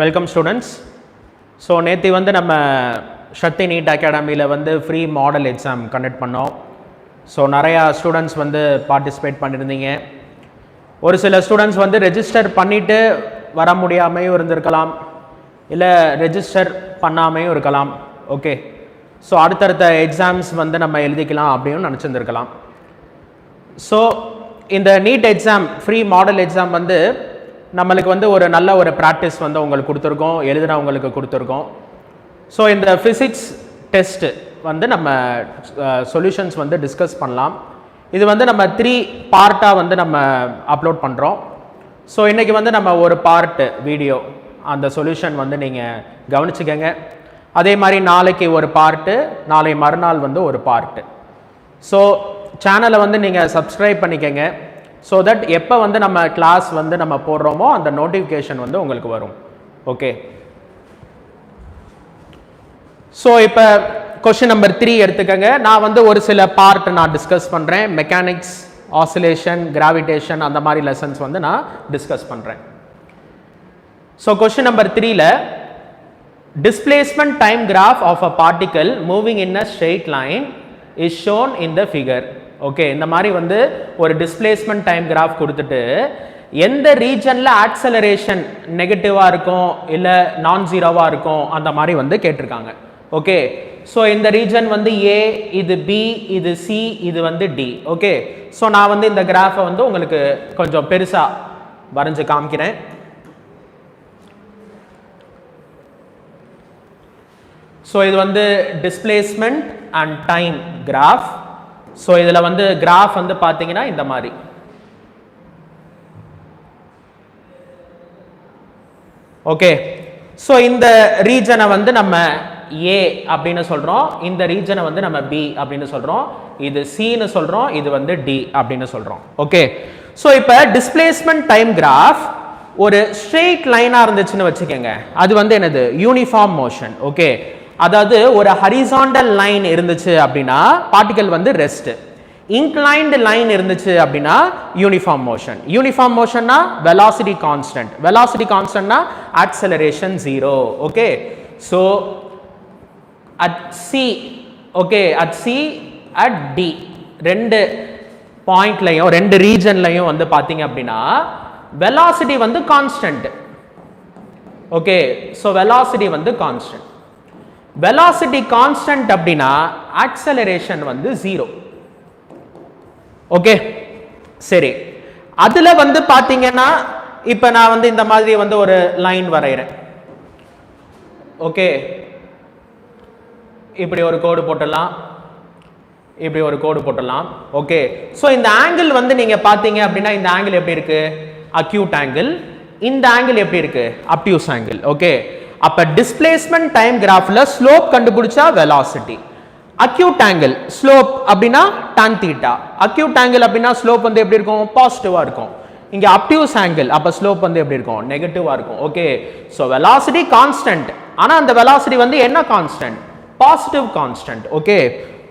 Welcome students. So நேற்று வந்து நம்ம சக்தி நீட் அகாடமியில் வந்து ஃப்ரீ மாடல் எக்ஸாம் கண்டக்ட் பண்ணோம். ஸோ நிறையா ஸ்டூடெண்ட்ஸ் வந்து பார்ட்டிசிபேட் பண்ணியிருந்தீங்க. ஒரு சில ஸ்டூடெண்ட்ஸ் வந்து ரெஜிஸ்டர் பண்ணிவிட்டு வர முடியாமையும் இருந்திருக்கலாம், இல்லை ரெஜிஸ்டர் பண்ணாமையும் இருக்கலாம். ஓகே, ஸோ அடுத்தடுத்த எக்ஸாம்ஸ் வந்து நம்ம எழுதிக்கலாம் அப்படின்னு நினச்சிருந்துருக்கலாம். ஸோ இந்த NEET exam free model exam வந்து நம்மளுக்கு வந்து ஒரு நல்ல ஒரு ப்ராக்டிஸ் வந்து உங்களுக்கு கொடுத்துருக்கோம், எழுதுனவங்களுக்கு கொடுத்துருக்கோம். ஸோ இந்த ஃபிசிக்ஸ் டெஸ்ட்டு வந்து நம்ம சொல்யூஷன்ஸ் வந்து டிஸ்கஸ் பண்ணலாம். இது வந்து நம்ம 3 பார்ட்டாக வந்து நம்ம அப்லோட் பண்ணுறோம். ஸோ இன்றைக்கி வந்து நம்ம ஒரு பார்ட்டு வீடியோ அந்த சொல்யூஷன் வந்து நீங்கள் கவனிச்சுக்கங்க. அதே மாதிரி நாளைக்கு ஒரு பார்ட்டு, நாளை மறுநாள் வந்து ஒரு பார்ட்டு. ஸோ சேனலை வந்து நீங்கள் சப்ஸ்கிரைப் பண்ணிக்கங்க. ஸோ தட் எப்போ வந்து நம்ம கிளாஸ் வந்து நம்ம போடுறோமோ அந்த நோட்டிஃபிகேஷன் வந்து உங்களுக்கு வரும். ஓகே, ஸோ இப்போ கொஸ்டின் நம்பர் 3 எடுத்துக்கங்க. நான் வந்து ஒரு சில பார்ட் நான் டிஸ்கஸ் பண்ணுறேன். மெக்கானிக்ஸ், ஆசிலேஷன், கிராவிடேஷன் அந்த மாதிரி லெசன்ஸ் வந்து நான் டிஸ்கஸ் பண்ணுறேன். ஸோ கொஸ்டின் நம்பர் 3ல displacement time graph of a particle moving in a straight line is shown in the figure. Okay, இந்த மாதிரி வந்து ஒரு டிஸ்பிளேஸ்மெண்ட் டைம் கிராஃப் கொடுத்துட்டு எந்த ரீஜனில் ஆக்சலரேஷன் நெகட்டிவாக இருக்கும் இல்லை நான் ஜீரோவாக இருக்கும் அந்த மாதிரி வந்து கேட்டிருக்காங்க. ஓகே, ஸோ இந்த ரீஜன் வந்து ஏ, இது பி, இது சி, இது வந்து டி. ஓகே, ஸோ நான் வந்து இந்த கிராஃபை வந்து உங்களுக்கு கொஞ்சம் பெருசாக வரைஞ்சு காமிக்கிறேன். ஸோ இது வந்து displacement and time graph. So இதில் வந்து கிராஃப் வந்து பார்த்தீங்கன்னா இந்த மாதிரி. ஓகே, ஸோ இந்த ரீஜனை வந்து நம்ம ஏ அப்படின்னு சொல்கிறோம், இந்த ரீஜனை வந்து நம்ம பி அப்படின்னு சொல்கிறோம், இது சின்னு சொல்கிறோம், இது வந்து டி அப்படின்னு சொல்கிறோம். ஓகே, ஸோ இப்போ டிஸ்பிளேஸ்மெண்ட் டைம் கிராஃப் ஒரு ஸ்ட்ரெயிட் லைனாக இருந்துச்சுன்னு வச்சுக்கோங்க, அது வந்து என்னது யூனிஃபார்ம் மோஷன். ஓகே, அதாவது ஒரு ஹரிசாண்டல் லைன் இருந்துச்சு அப்படின்னா பார்ட்டிகல் வந்து ரெஸ்ட், இன்க்ளைன்டு லைன் இருந்துச்சு அப்படின்னா யூனிஃபார்ம் மோஷன். யூனிஃபார்ம் மோஷன்னா வெலாசிட்டி கான்ஸ்டன்ட், வெலாசிட்டி கான்ஸ்டன்ட்னா acceleration 0. Okay, so at C, okay, at C, at D ரெண்டு பாயிண்ட்லையும் ரெண்டு ரீஜன்லையும் வந்து பார்த்தீங்க அப்படின்னா வெலாசிட்டி வந்து கான்ஸ்டன்ட். ஓகே, ஸோ வெலாசிட்டி வந்து கான்ஸ்டன்ட். வெலாசிட்டி கான்ஸ்டன்ட் அப்படின்னா ஆக்சலரேஷன் வந்து 0. ஓகே, சரி, அதுல வந்து பாத்தீங்கன்னா இப்ப நான் வந்து இந்த மாதிரி வந்து ஒரு லைன் வரைகிறேன். ஓகே, இப்படி ஒரு கோடு போட்டுடலாம், இப்படி ஒரு கோடு போட்டுடலாம். ஓகே, ஸோ இந்த ஆங்கிள் வந்து நீங்க பாத்தீங்க அப்படின்னா இந்த ஆங்கிள் எப்படி இருக்கு? Acute angle. இந்த ஆங்கிள் எப்படி இருக்கு? Obtuse angle. ஓகே, அப்ப டிஸ்பிளேஸ்மெண்ட் டைம் கிராஃப்ல ஸ்லோப் கண்டுபிடிச்சா வெலாசிட்டி, அக்யூட் ஆங்கிள் ஸ்லோப் அப்படின்னா tan θ, அக்யூட் ஆங்கிள் அப்படின்னா ஸ்லோப் வந்து எப்படி இருக்கும்? பாசிட்டிவா இருக்கும். இங்க அப்டியூஸ் ஆங்கிள், அப்ப ஸ்லோப் வந்து எப்படி இருக்கும்? நெகட்டிவா இருக்கும். ஓகே, சோ வெலாசிட்டி கான்ஸ்டன்ட், ஆனா அந்த வெலாசிட்டி வந்து என்ன constant? Positive constant. Okay,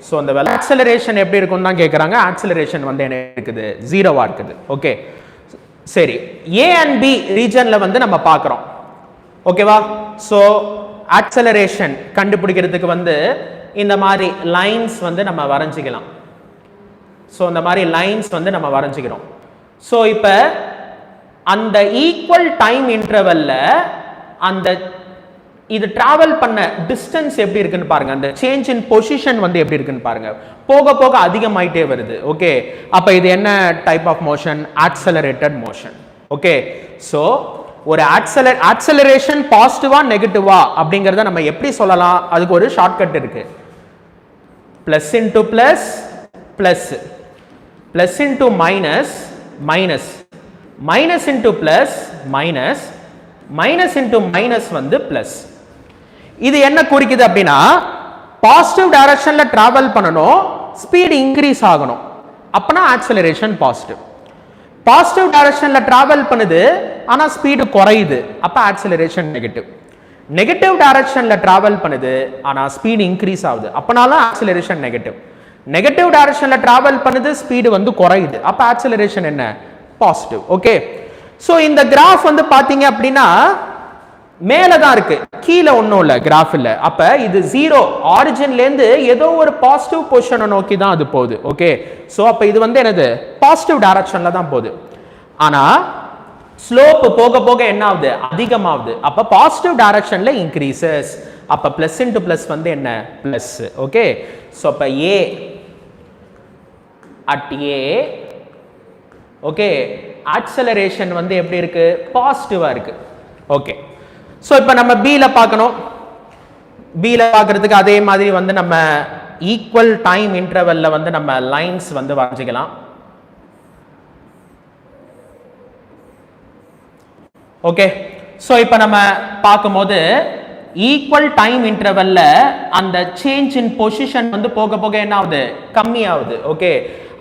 so அந்த ஆக்சலரேஷன் எப்படி இருக்கும் தான் கேக்குறாங்க. ஆக்சலரேஷன் வந்து என்ன இருக்குது? 0வா இருக்குது. ஓகே, சரி, ஏ அண்ட் பி ரீஜன்ல வந்து நம்ம பார்க்கிறோம். ஓகேவா? ஸோ ஆக்சலரேஷன் கண்டுபிடிக்கிறதுக்கு வந்து இந்த மாதிரி லைன்ஸ் வந்து நம்ம வரைஞ்சிக்கலாம். ஸோ இந்த மாதிரி லைன்ஸ் வந்து நம்ம வரைஞ்சிக்கிறோம். ஸோ இப்போ அந்த ஈக்குவல் டைம் இன்டர்வல்ல அந்த இது டிராவல் பண்ண டிஸ்டன்ஸ் எப்படி இருக்குன்னு பாருங்க, அந்த சேஞ்ச் இன் பொசிஷன் வந்து எப்படி இருக்குன்னு பாருங்க, போக போக அதிகமாயிட்டே வருது. ஓகே, அப்ப இது என்ன type of motion? Accelerated motion. Okay, so ஒரு ஆக்சலரேஷன் பாசிட்டிவா நெகட்டிவா அப்படிங்கறத நம்ம எப்படி சொல்லலாம்? அதுக்கு ஒரு ஷார்ட்கட் இருக்கு. Plus into plus plus, plus into minus minus, minus into plus minus, minus into minus வந்து பிளஸ். இது என்ன குறிக்குது அப்படின்னா பாசிட்டிவ் டைரக்ஷன்ல டிராவல் பண்ணணும், ஸ்பீட் இன்க்ரீஸ் ஆகணும், அப்பனா ஆக்சலரேஷன் பாசிட்டிவ். பாசிட்டிவ் டைரக்ஷன்ல டிராவல் பண்ணுது ஆனா ஸ்பீடு குறையுது, அப்ப ஆக்சலரேஷன் நெகட்டிவ். நெகட்டிவ் டைரக்ஷன்ல டிராவல் பண்ணுது ஆனா ஸ்பீடு இன்க்ரீஸ் ஆகுது, அப்பனால ஆக்சலரேஷன் நெகட்டிவ். நெகட்டிவ் டைரக்ஷன்ல டிராவல் பண்ணுது, ஸ்பீடு வந்து குறையுது, அப்ப ஆக்சலரேஷன் என்ன? பாசிட்டிவ். ஓகே, சோ இந்த கிராஃப் வந்து பாத்தீங்க அப்படின்னா மேல தான் இருக்கு, கீழே ஒன்றும் இல்லை கிராஃப் இல்லை. அப்ப இது ஜீரோ, ஆரிஜின்ல இருந்து ஏதோ ஒரு பாசிட்டிவ் பொசிஷனை நோக்கி தான் அது போகுது. ஓகே, ஸோ அப்ப இது வந்து என்னது, பாசிட்டிவ் டைரக்ஷன்ல தான் போகுது. ஆனா ஸ்லோப் போக போக என்ன ஆகுது, அதிகமாகுது. அப்ப பாசிட்டிவ் டைரக்ஷன்ல இன்க்ரீசஸ். அப்ப பிளஸ் இன்டு பிளஸ் வந்து என்ன, பிளஸ். ஓகே, ஸோ அப்ப A at A, okay, acceleration வந்து எப்படி இருக்கு, பாசிட்டிவா இருக்கு. ஓகே, ஸோ இப்போ நம்ம பியில் பார்க்கணும். பியில் பார்க்கறதுக்கு அதே மாதிரி வந்து நம்ம ஈக்குவல் டைம் இன்டர்வல்ல வந்து நம்ம லைன்ஸ் வந்து வரைஞ்சிக்கலாம். ஓகே, ஸோ இப்போ நம்ம பார்க்கும்போது ஈக்குவல் டைம் இன்டர்வல்ல அந்த சேஞ்ச் இன் பொசிஷன் வந்து போக போக என்ன ஆகுது, கம்மி ஆகுது. ஓகே,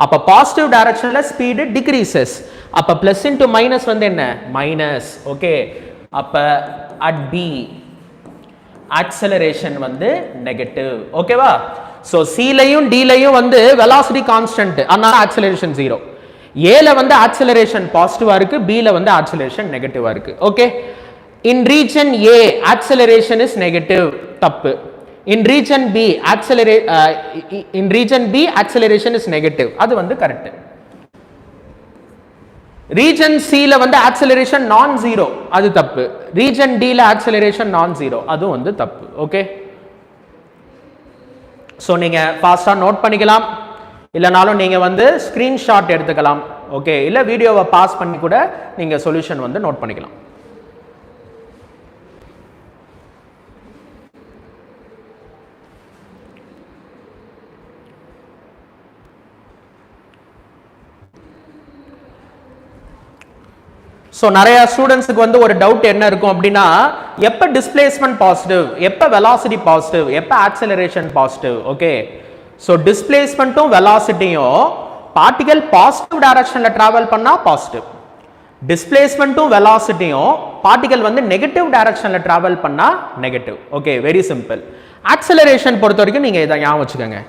அப்ப பாசிட்டிவ் டைரக்ஷன்ல ஸ்பீடு டிக்ரீசஸ். அப்ப பிளஸ் இன்டு மைனஸ் வந்து என்ன, மைனஸ். ஓகே, அப்ப அட் பி ஆக்சலரேஷன் வந்து நெகட்டிவ். ஓகேவா, சோ சிலையும் டிலையும் வந்து வெலாசிட்டி கான்ஸ்டன்ட், அதனால ஆக்சலரேஷன் ஜீரோ. ஏல வந்து ஆக்சலரேஷன் பாசிட்டிவா இருக்கு, பில வந்து ஆக்சலரேஷன் நெகட்டிவா இருக்கு. Okay, in region A acceleration is negative, தப்பு. In region B acceleration is negative, அது வந்து கரெக்ட். ரீஜன் சில வந்து ஆக்சலரேஷன் நான் ஜீரோ, அது தப்பு. ரீஜன் டில ஆக்சலரேஷன் நான் ஜீரோ, அது வந்து தப்பு. ஓகே, சோ நீங்க ஃபாஸ்டா நோட் பண்ணிக்கலாம், இல்லனாலும் நீங்க வந்து ஸ்கிரீன்ஷாட் எடுத்துக்கலாம். ஓகே, இல்ல வீடியோவை பாஸ் பண்ணி கூட நீங்க சொல்யூஷன் வந்து நோட் பண்ணிக்கலாம். ஸோ நிறைய ஸ்டூடெண்ட்ஸுக்கு வந்து ஒரு டவுட் என்ன இருக்கும் அப்படின்னா, எப்போ டிஸ்பிளேஸ்மெண்ட் பாசிட்டிவ், எப்போ வெலாசிட்டி பாசிட்டிவ், எப்போ ஆக்சலரேஷன் பாசிட்டிவ். ஓகே, ஸோ டிஸ்பிளேஸ்மெண்ட்டும் வெலாசிட்டியும் பார்ட்டிகல் பாசிட்டிவ் டைரக்ஷன்ல டிராவல் பண்ணா பாசிட்டிவ், டிஸ்பிளேஸ்மெண்ட்டும் வெலாசிட்டியும் பார்ட்டிகல் வந்து நெகட்டிவ் டைரக்ஷன்ல டிராவல் பண்ணா negative. Okay, very simple. Acceleration பொறுத்த வரைக்கும் நீங்க இதை ஞாபகம் வச்சுக்கோங்க,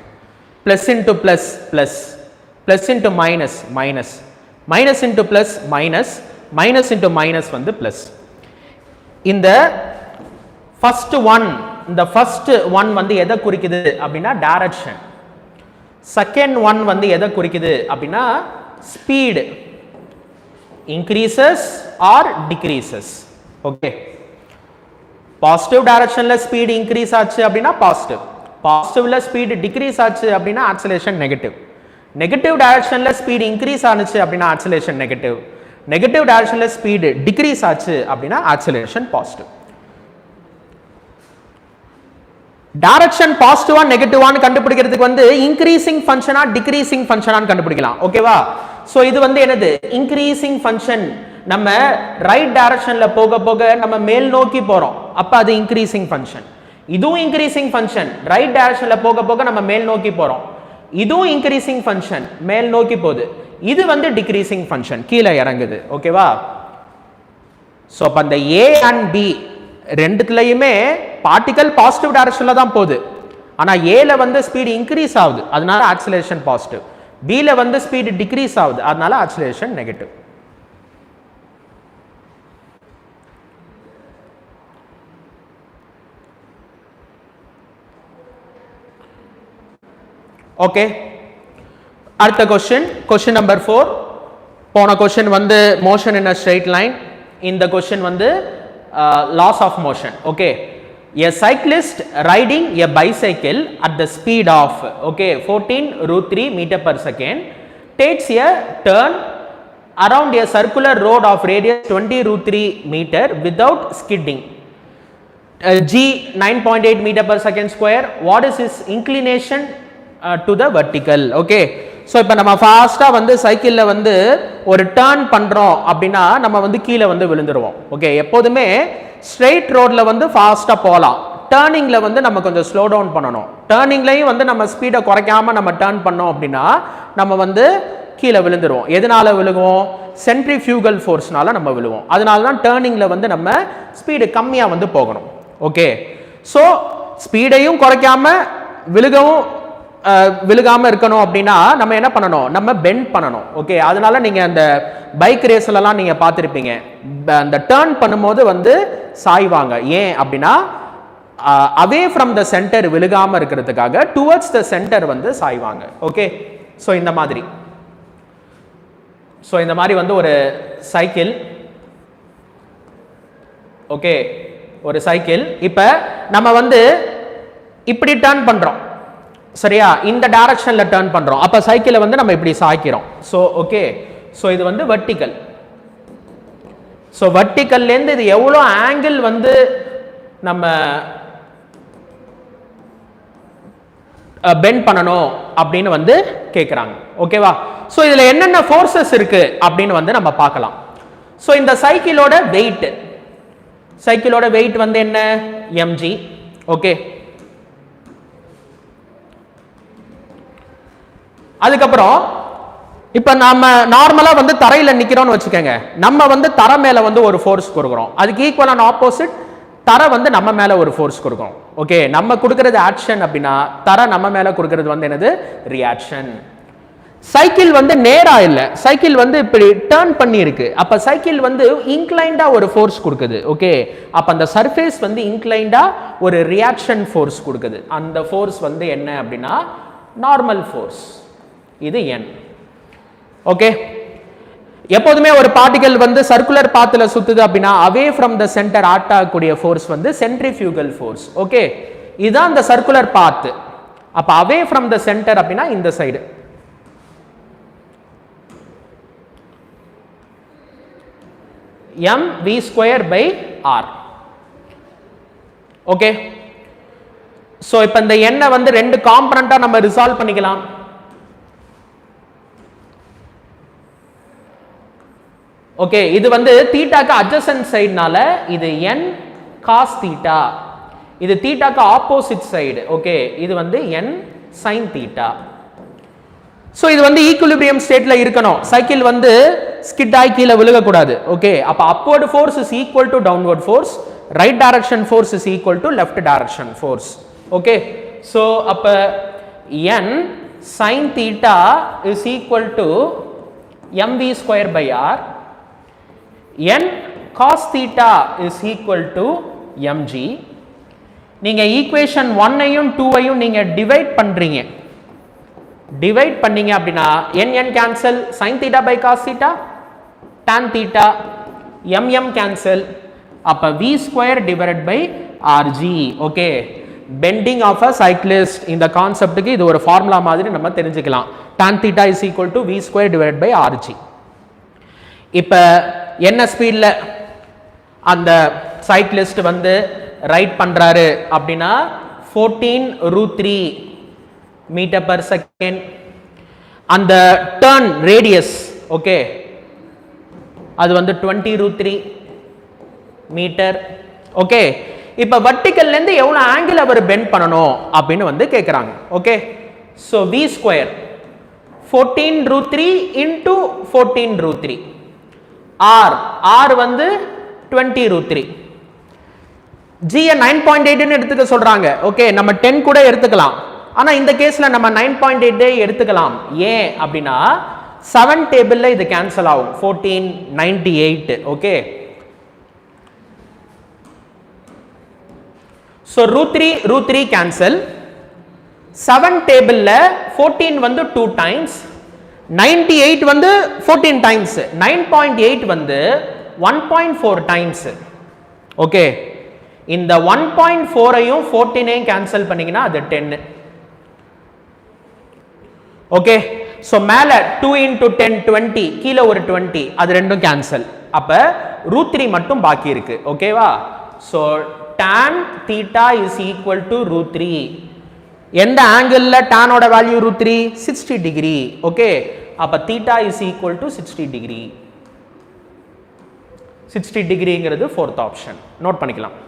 plus into plus plus, plus into minus minus, minus into plus minus, minus into minus வந்து பிளஸ். இந்த ஃபர்ஸ்ட் ஒன், இந்த ஃபர்ஸ்ட் ஒன் வந்து எதை குறிக்குது அப்படின்னா டைரக்ஷன். செகண்ட் ஒன் வந்து எதை குறிக்குது அப்படின்னா speed, increases or decreases. Okay, positive டைரக்ஷன்ல ஸ்பீடு இன்க்ரீஸ் ஆச்சு அப்படின்னா பாசிட்டிவ், பாசிட்டிவ்ல ஸ்பீடு டிக்ரீஸ் ஆச்சு அப்படின்னா ஆக்சலரேஷன் நெகட்டிவ், நெகட்டிவ் டைரக்ஷன்ல ஸ்பீடு இன்க்ரீஸ் ஆனுச்சு அப்படின்னா ஆக்சலரேஷன் நெகட்டிவ், நெகட்டிவ் டைரக்ஷன்ல ஸ்பீடு டிக்ரீஸ் ஆச்சு அப்படின்னா ஆக்சலரேஷன் பாசிட்டிவ். டைரக்ஷன் பாசிட்டிவா நெகட்டிவான்னு கண்டுபிடிக்கிறதுக்கு வந்து இன்க்ரீசிங் ஃபங்க்ஷனா டிக்ரீசிங் ஃபங்க்ஷனான்னு கண்டுபிடிக்கலாம். ஓகேவா, சோ இது வந்து என்னது, இன்க்ரீசிங் ஃபங்க்ஷன். நம்ம ரைட் டைரக்ஷன்ல போக போக நம்ம மேல் நோக்கி போறோம், அப்ப அது இன்க்ரீசிங் ஃபங்க்ஷன். இதுவும் இன்க்ரீசிங் ஃபங்க்ஷன், ரைட் டைரக்ஷன்ல போக போக நம்ம மேல் நோக்கி போறோம், இதுவும் இன்க்ரீசிங் ஃபங்க்ஷன், மேல் நோக்கி போகுது. இது வந்து டிக்ரீசிங் ஃபங்க்ஷன், கீழே இறங்குது. ஓகேவா, சோ அப்ப அந்த ஏ அண்ட் பி ரெண்டுத்துலயுமே பார்ட்டிகல் பாசிட்டிவ் டைரக்ஷன்ல தான் போகுது, ஆனா ஏல வந்து ஸ்பீடு இன்க்ரீஸ் ஆகுது, அதனால ஆக்சலரேஷன் பாசிட்டிவ். பில வந்து ஸ்பீடு டிக்ரீஸ் ஆகுது, அதனால ஆக்சலரேஷன் நெகட்டிவ். ஓகே, அடுத்த கொஸ்டின், கொஸ்டின் நம்பர் 4. போன கொஸ்டின் வந்து motion in a straight line, இந்த கொஸ்டின் வந்து laws of motion. Okay, a cyclist riding a bicycle at the speed of 14√3 meter per second takes a turn around a circular road of radius 20√3 meter without skidding. G 9.8 meter per second square. What is his inclination to the vertical? Okay, so இப்போ நம்ம ஃபாஸ்ட்டாக வந்து சைக்கிளில் வந்து ஒரு turn பண்ணுறோம் அப்படின்னா நம்ம வந்து கீழே வந்து விழுந்துருவோம். ஓகே, எப்போதுமே ஸ்ட்ரெயிட் ரோடில் வந்து ஃபாஸ்ட்டாக போகலாம், டேர்னிங்கில் வந்து நம்ம கொஞ்சம் ஸ்லோ டவுன் பண்ணணும். டேர்னிங்லையும் வந்து நம்ம ஸ்பீடை குறைக்காமல் நம்ம டேர்ன் பண்ணோம் அப்படின்னா நம்ம வந்து கீழே விழுந்துருவோம். எதனால விழுவோம்? சென்ட்ரிஃபியூகல் ஃபோர்ஸ்னால நம்ம விழுவோம். அதனால தான் டேர்னிங்கில் வந்து நம்ம ஸ்பீடு கம்மியாக வந்து போகணும். ஓகே, ஸோ ஸ்பீடையும் குறைக்காம விழுகவும் விழுகாம இருக்கணும் அப்படின்னா நம்ம என்ன பண்ணணும், நம்ம பெண்ட் பண்ணணும். ஓகே, அதனால நீங்க அந்த பைக் ரேஸ்லலாம் நீங்க பார்த்துருப்பீங்க, அந்த டேர்ன் பண்ணும்போது வந்து சாய்வாங்க. ஏன் அப்படின்னா அவே ஃப்ரம் த சென்டர் விழுகாம இருக்கிறதுக்காக டுவர்ட்ஸ் த சென்டர் வந்து சாய்வாங்க. ஓகே, ஸோ இந்த மாதிரி வந்து ஒரு சைக்கிள். ஓகே, ஒரு சைக்கிள். இப்ப நம்ம வந்து இப்படி டர்ன் பண்றோம், சரியா, இந்த டைரக்ஷன்ல டர்ன் பண்றோம். அப்ப சைக்கிளை வந்து நம்ம இப்படி சாய்க்கிறோம். சோ ஓகே, சோ இது வந்து வெர்டிகல். சோ வெர்டிகல்ல இருந்து இது எவ்வளவு ஆங்கிள் வந்து நம்ம பெண்ட் பண்ணணும் அப்படின்னு வந்து கேக்குறாங்க. ஓகேவா? சோ இதுல என்னென்ன ஃபோர்சஸ் இருக்கு அப்படின்னு வந்து நம்ம பார்க்கலாம். சோ இந்த சைக்கிளோட வெயிட் வந்து என்ன, mg. ஓகே, அதுக்கப்புறம் இப்ப நம்ம நார்மலா வந்து தரையில நிக்கிறோம்னு வச்சுக்கோங்க, நம்ம வந்து தரை மேல வந்து ஒரு ஃபோர்ஸ் கொடுக்குறோம், அதுக்கு ஈக்குவலான ஆப்போசிட் தரை வந்து நம்ம மேல ஒரு ஃபோர்ஸ் கொடுக்கும். ஓகே, நம்ம கொடுக்கிறது ஆக்ஷன் அப்படின்னா தரை நம்ம மேல கொடுக்கிறது வந்து என்னது, ரியாக்ஷன். சைக்கிள் வந்து நேரா இல்ல, சைக்கிள் வந்து இப்படி டர்ன் பண்ணி இருக்கு. அப்ப சைக்கிள் வந்து இன்க்ளைண்டா ஒரு ஃபோர்ஸ் கொடுக்குது. ஓகே, அப்ப அந்த சர்ஃபேஸ் வந்து இன்க்ளைண்டா ஒரு ரியாக்ஷன் ஃபோர்ஸ் கொடுக்குது. அந்த ஃபோர்ஸ் வந்து என்ன அப்படின்னா நார்மல் ஃபோர்ஸ். இது n. ஓகே, எப்போதுமே ஒரு பார்ட்டிகல் வந்து சர்க்குலர் பாத்ல சுத்துது அப்படின்னா அவே ஃப்ரம் த சென்டர் ஆக்ட் ஆகக்கூடிய ஃபோர்ஸ் வந்து சென்ட்ரிஃபியூகல் ஃபோர்ஸ். ஓகே, இதுதான் அந்த சர்க்குலர் பாத். அப்ப அவே ஃப்ரம் த சென்டர் அப்படின்னா இந்த சைடு. mv²/r. ஓகே, சோ இப்ப இந்த n வந்து ரெண்டு காம்பனண்டா நம்ம ரிசால்வ் பண்ணிக்கலாம். ஓகே, இது வந்து தீட்டாக்கு அட்ஜசன்ட் சைடுனால இது n cos தீட்டா, இது தீட்டாக்கு ஆப்போசிட் சைடு. ஓகே, இது வந்து n sin தீட்டா. சோ இது வந்து ஈக்குலிபிரியம் ஸ்டேட்ல இருக்கணும், சைக்கிள் வந்து ஸ்கிட் ஆகி கீழே விழுக கூடாது. ஓகே, அப்ப upward force is equal to downward force, right direction force is equal to left direction force. Okay, so அப்ப n sin theta is equal to mv²/r, n cos theta is equal to mg. நீங்க equation 1 ஐயும் 2 ஐயும் நீங்க divide பண்ணீங்க அப்படின்னா n cancel, sin theta by cos theta, tan theta, mm cancel, அப்ப v²/rg. Okay, bending of a cyclist, இந்த கான்செப்ட்டுக்கு இது ஒரு ஃபார்முலா மாதிரி நம்ம தெரிஞ்சுக்கலாம். tan theta is equal to v²/rg. இப்ப என்ன ஸ்பீட்ல அந்த சைக்கிளிஸ்ட் வந்து ரைட் பண்றாரு அப்படின்னா 14√3 மீட்டர் பர் செகண்ட். அந்த டர்ன் ரேடியஸ் ஓகே அது வந்து 20√3 மீட்டர். ஓகே, இப்ப வெர்டிகல்ல இருந்து எவ்வளவு ஆங்கிள் அவர் பெண்ட் பண்ணணும் அப்படின்னு வந்து கேக்குறாங்க. Okay, so v² 14√3 into 14√3, r வந்து 20√3, g 9.8 ன்னு எடுத்துக்க சொல்றாங்க. ஓகே, நம்ம 10 கூட எடுத்துக்கலாம், ஆனா இந்த கேஸ்ல நம்ம 9.8 எடுத்துக்கலாம். ஏன் அப்படின்னா 7 டேபிள்ல இது கேன்சல் ஆகும், 1498. ஓகே, so √3 cancel, 7 டேபிள்ல 14 வந்து 2 times, 98 வந்து 14 times, 9.8 வந்து 1.4 times. ஓகே, இந்த 1.4 ஐயும் 14 ஐயும் கேன்சல் பண்ணீங்கன்னா அது 10. ஓகே, சோ மேல 2 into 10 20, கீழ ஒரு 20, அது ரெண்டும் கேன்சல். அப்ப √3 மட்டும் பாக்கி இருக்கு. ஓகேவா? So tan theta is equal to √3. எந்த ஆங்கிள்ல tan ஓட வேல்யூ √3? 60 டிகிரி. ஓகே, அப்ப theta is equal to 60 degree. 60 டிகிரிங்கிறது ஃபோர்த் ஆப்ஷன். நோட் பண்ணிக்கலாம்.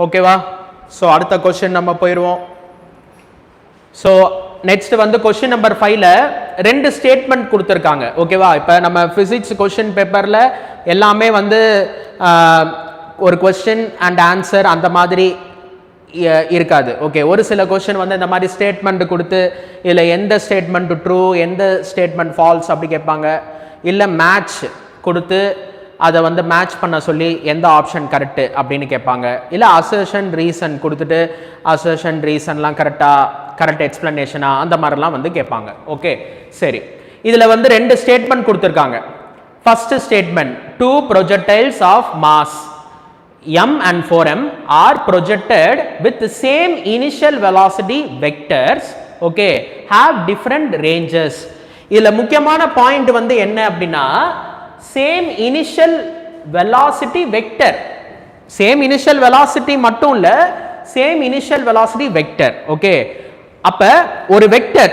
ஓகேவா? ஸோ அடுத்த கொஸ்டின் நம்ம போயிடுவோம். ஸோ நெக்ஸ்ட் வந்து கொஸ்டின் நம்பர் 5ல 2 ஸ்டேட்மெண்ட் கொடுத்துருக்காங்க. ஓகேவா? இப்போ நம்ம ஃபிசிக்ஸ் கொஸ்டின் பேப்பரில் எல்லாமே வந்து ஒரு கொஸ்டின் அண்ட் ஆன்சர் அந்த மாதிரி இருக்காது. ஓகே, ஒரு சில கொஸ்டின் வந்து இந்த மாதிரி ஸ்டேட்மெண்ட் கொடுத்து இதில் எந்த ஸ்டேட்மெண்ட் ட்ரூ எந்த ஸ்டேட்மெண்ட் ஃபால்ஸ் அப்படி கேட்பாங்க. இல்லை மேட்ச் கொடுத்து அதை வந்து மேட்ச் பண்ண சொல்லி எந்த ஆப்ஷன் கரெக்டு அப்படின்னு கேட்பாங்க. இல்லை அசர்ஷன் ரீசன் கொடுத்துட்டு அசர்ஷன் ரீசன்லாம் கரெக்ட் எக்ஸ்பிளனேஷனா அந்த மாதிரிலாம் வந்து கேட்பாங்க. ஓகே, சரி. இதில் வந்து 2 ஸ்டேட்மெண்ட் கொடுத்துருக்காங்க. First statement, 2 projectiles of mass m and 4m are projected with the same initial velocity vectors, okay, have different ranges. இதில் முக்கியமான பாயிண்ட் வந்து என்ன அப்படின்னா same initial velocity vector. Same initial velocity மட்டும் இல்ல, same initial velocity vector. Okay, அப்ப ஒரு vector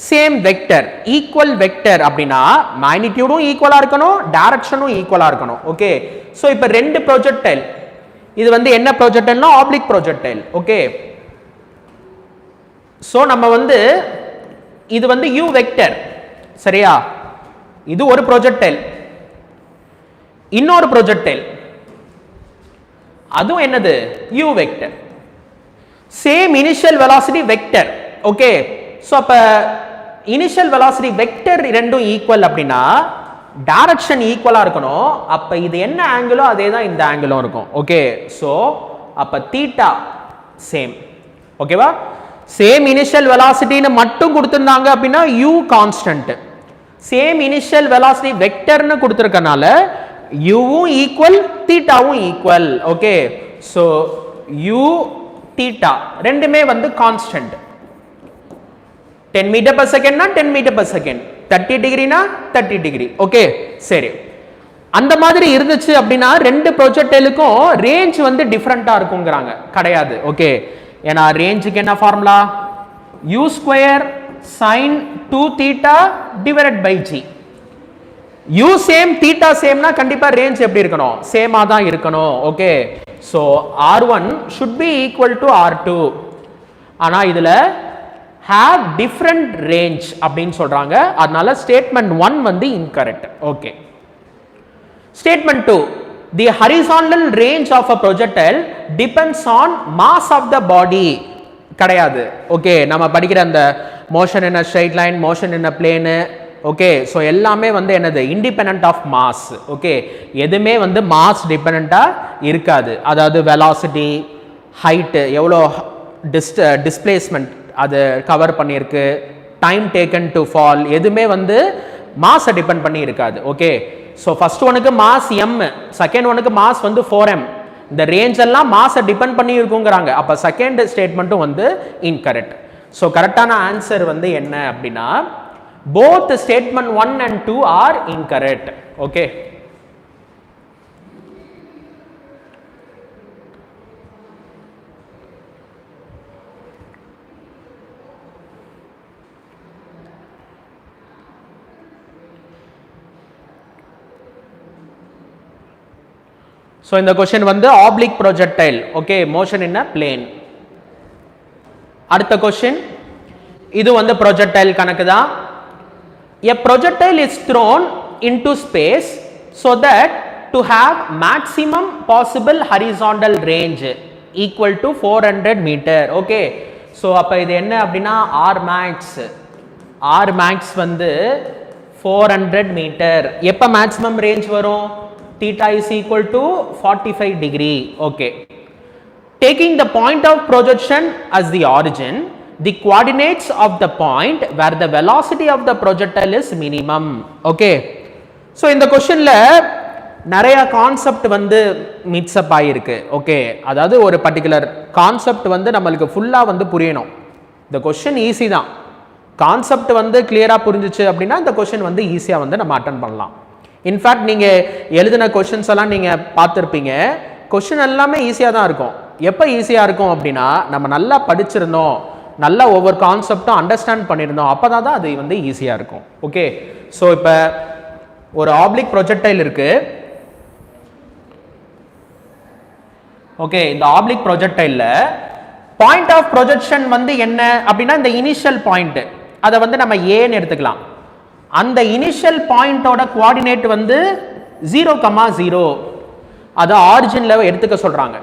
same vector equal vector அப்படின்னா மேக்னிடியூடும் ஈக்குவலா இருக்கணும், டைரக்ஷனும் ஈக்குவலா இருக்கணும். ஓகே, சோ இப்போ 2 ப்ரொஜெக்டைல், இது வந்து என்ன ப்ரொஜெக்டைல்னா ஆப்ளிக் ப்ரொஜெக்டைல். ஓகே, சோ நம்ம வந்து இது வந்து u வெக்டர், சரியா? இது ஒரு ப்ரொஜெக்டைல். இன்னொரு ப்ரொஜெக்டைல் அதுவும் என்னது u vector, same initial velocity vector. Okay, so அப்ப இனிஷியல் வெலாசிட்டி வெக்டர் ரெண்டும் ஈக்குவல் அப்படின்னா டைரக்ஷன் ஈக்குவலா இருக்கணும். அப்ப இது என்ன ஆங்கிளோ அதே தான் இந்த ஆங்கிளும் இருக்கும். ஓகே, சோ அப்ப தீட்டா சேம். ஓகேவா? சேம் இனிஷியல் வெலாசிட்டின்னு மட்டும் கொடுத்திருந்தாங்க அப்படின்னா u constant. Same initial velocity வெக்டர்னு கொடுத்திருக்கனால uவும் ஈக்குவல் தீட்டாவும் equal. Okay, so u theta ரெண்டுமே வந்து கான்ஸ்டன்ட். 10 மீட்டர் per செகண்ட்னா 10 மீட்டர் per செகண்ட், 30 டிகிரினா 30 டிகிரி. ஓகே, சரி. அந்த மாதிரி இருந்துச்சு அப்படின்னா 2 ப்ரொஜெக்டைலுக்கும் ரேஞ்ச் வந்து டிஃபரெண்டா இருக்குங்கிறாங்க. கிடையாது. ஓகே, ஏன்னா ரேஞ்சுக்கு என்ன formula? u square sin 2 theta divided by g. u same theta சேம்னா கண்டிப்பா ரேஞ்ச் எப்படி இருக்கணும்? சேமா தான் இருக்கணும். Okay, so r1 should be equal to r2. ஆனா இதுல have different range அப்படின்னு சொல்றாங்க. அதனால ஸ்டேட்மெண்ட் 1 வந்து incorrect. Okay, statement 2, the horizontal range of a projectile depends on mass of the body. கிடையாது. ஓகே, நம்ம படிக்கிற அந்த motion in a straight line, motion in a plane. Okay, so எல்லாமே வந்து என்னது இண்டிபெண்டன்ட் ஆஃப் மாஸ். ஓகே, எதுவுமே வந்து mass டிபெண்டண்டா இருக்காது. அதாவது வெலாசிட்டி, ஹைட், எவ்வளோ டிஸ்பிளேஸ்மெண்ட் அது கவர் பண்ணியிருக்கு, டைம் டேக்கன் டு ஃபால், எதுவுமே வந்து மாஸை டிபெண்ட் பண்ணி இருக்காது. ஓகே, ஸோ ஃபர்ஸ்ட் ஒனுக்கு மாஸ் m, செகண்ட் ஒனுக்கு மாஸ் வந்து 4m. இந்த ரேஞ்ச் எல்லாம் மாஸை டிபெண்ட் பண்ணி இருக்குங்கிறாங்க. அப்போ செகண்ட் ஸ்டேட்மெண்ட்டும் வந்து இன்கரெக்ட். ஸோ கரெக்டான ஆன்சர் வந்து என்ன அப்படின்னா both statement 1 and 2 are incorrect. Okay, so இந்த question வந்து oblique projectile. Okay, motion in a plane. அடுத்த question, இது வந்து projectile கணக்கு தான். A projectile is thrown into space so that to have maximum possible horizontal range equal to 400 meter. Okay, so அப்ப இது என்ன அப்படின்னா r max வந்து 400 meter. எப்ப maximum range வரும்? theta is equal to 45 degree. Okay, taking the point of projection as the origin, the coordinates of the point where the velocity of the projectile is minimum. Okay, so இந்த क्वेश्चनல நிறைய concept வந்து mix அப் ஆயிருக்கு. Okay, அதாவது ஒரு particular concept வந்து நமக்கு ஃபுல்லா வந்து புரியணும். இந்த क्वेश्चन ஈஸி தான். கான்செப்ட் வந்து கிளியரா புரிஞ்சிச்சு அப்படின்னா இந்த क्वेश्चन வந்து ஈஸியா வந்து நம்ம அட்டெண்ட் பண்ணலாம். இன்ஃபேக்ட் நீங்க எழுதின क्वेश्चंस எல்லாம் நீங்க பார்த்திருப்பீங்க. क्वेश्चन எல்லாமே ஈஸியா தான் இருக்கும். எப்ப ஈஸியா இருக்கும் அப்படின்னா நம்ம நல்லா படிச்சிருந்தோம், நல்லா ஒவ்வொரு கான்செப்டும் அண்டர்ஸ்டாண்ட் பண்ணியிருந்தோம், அப்பதான் தான் அது வந்து ஈஸியா இருக்கும். ஓகே, ஸோ இப்போ ஒரு ஆப்ளிக் ப்ரொஜெக்டைல் இருக்கு. ஓகே இந்த ஆப்ளிக் ப்ரொஜெக்டைல்ல பாயிண்ட் ஆஃப் ப்ரொஜெக்ஷன் வந்து என்ன அப்படின்னா இந்த இனிஷியல் பாயிண்ட் அதை வந்து நம்ம ஏன்னு எடுத்துக்கலாம். அந்த இனிஷியல் பாயிண்டோட கோஆர்டினேட் வந்து 0,0 அதை ஆரிஜின்ல எடுத்துக்க சொல்றாங்க.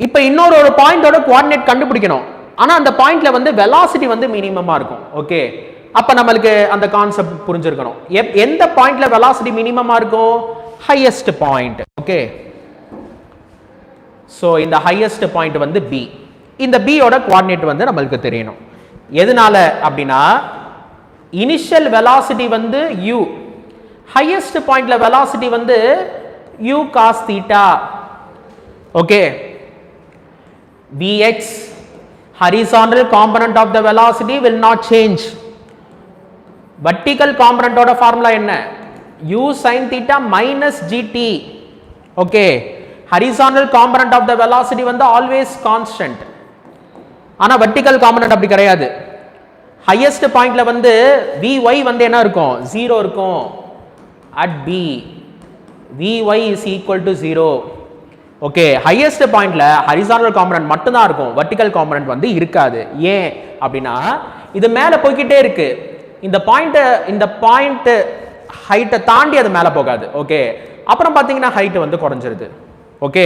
இப்போ இன்னொரு பாயிண்டோட கோஆர்டினேட் கண்டுபிடிக்கணும். ஆனா அந்த பாயிண்ட்ல வந்து வெலாசிட்டி வந்து மினிமமா இருக்கும். ஓகே அப்ப நம்மளுக்கு அந்த கான்செப்ட் புரிஞ்சிருக்கணும். எந்த பாயிண்ட்ல வெலாசிட்டி மினிமமா இருக்கும்? Highest point. ஓகே சோ இந்த ஹையஸ்ட் பாயிண்ட் வந்து B. இந்த B ஓட கோஆர்டினேட் வந்து நம்மளுக்கு தெரியணும். எதனால அப்படின்னா இனிஷியல் வெலாசிட்டி வந்து u, ஹையஸ்ட் பாயிண்ட்ல வெலாசிட்டி வந்து u cos theta. Okay Vx horizontal component of the velocity will not change. vertical component ஓட ஃபார்முலா என்ன? u sin theta minus gt. Okay horizontal component of the velocity வந்து always constant. ஆனா vertical component அப்படி கிடையாது. highest பாயிண்ட்ல வந்து vy வந்து என்ன இருக்கும்? 0 இருக்கும். at b vy is equal to 0. Okay highest பாயிண்ட்ல ஹரிசாண்டல் காம்பனன்ட் மட்டும் தான் இருக்கும், வெர்டிகல் காம்பனன்ட் வந்து இருக்காது. ஏன் அப்படின்னா இது மேல போய்கிட்டே இருக்கு. இந்த பாயிண்ட் ஹைட்டை தாண்டி அது மேல போகாது. ஓகே அப்புறம் பாத்தீங்கன்னா ஹைட் வந்து குறைஞ்சிருது. ஓகே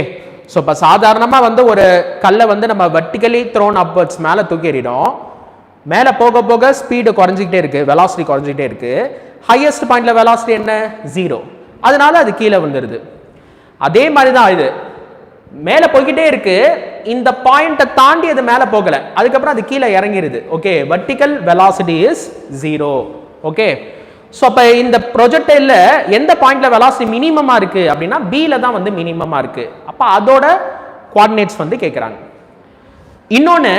ஸோ இப்போ சாதாரணமா வந்து ஒரு கல்லை வந்து நம்ம வெர்டிகலி த்ரோன் அப்வர்ட்ஸ் மேல தூக்கி எறிகிறோம். மேல போக போக ஸ்பீடு குறைஞ்சிக்கிட்டே இருக்கு, வெலாசிட்டி குறைஞ்சிக்கிட்டே இருக்கு. ஹையஸ்ட் பாயிண்ட்ல வெலாசிட்டி என்ன? 0. அதனால அது கீழே வந்துருது. அதே மாதிரி தான் இது மேல போய்கிட்டே இருக்கு, இந்த பாயிண்ட்டை தாண்டி அது மேல போகல, அதுக்கப்புறம் அது கீழே இறங்கிருது. Okay vertical velocity is 0. Okay so அப்போ இந்த ப்ரொஜெக்டைல்ல எந்த பாயிண்ட்ல வெலாசிட்டி மினிமமா இருக்கு அப்படின்னா பில தான் வந்து மினிமமா இருக்கு. அப்போ அதோட கோஆர்டினேட்ஸ் வந்து கேட்குறாங்க. இன்னொன்று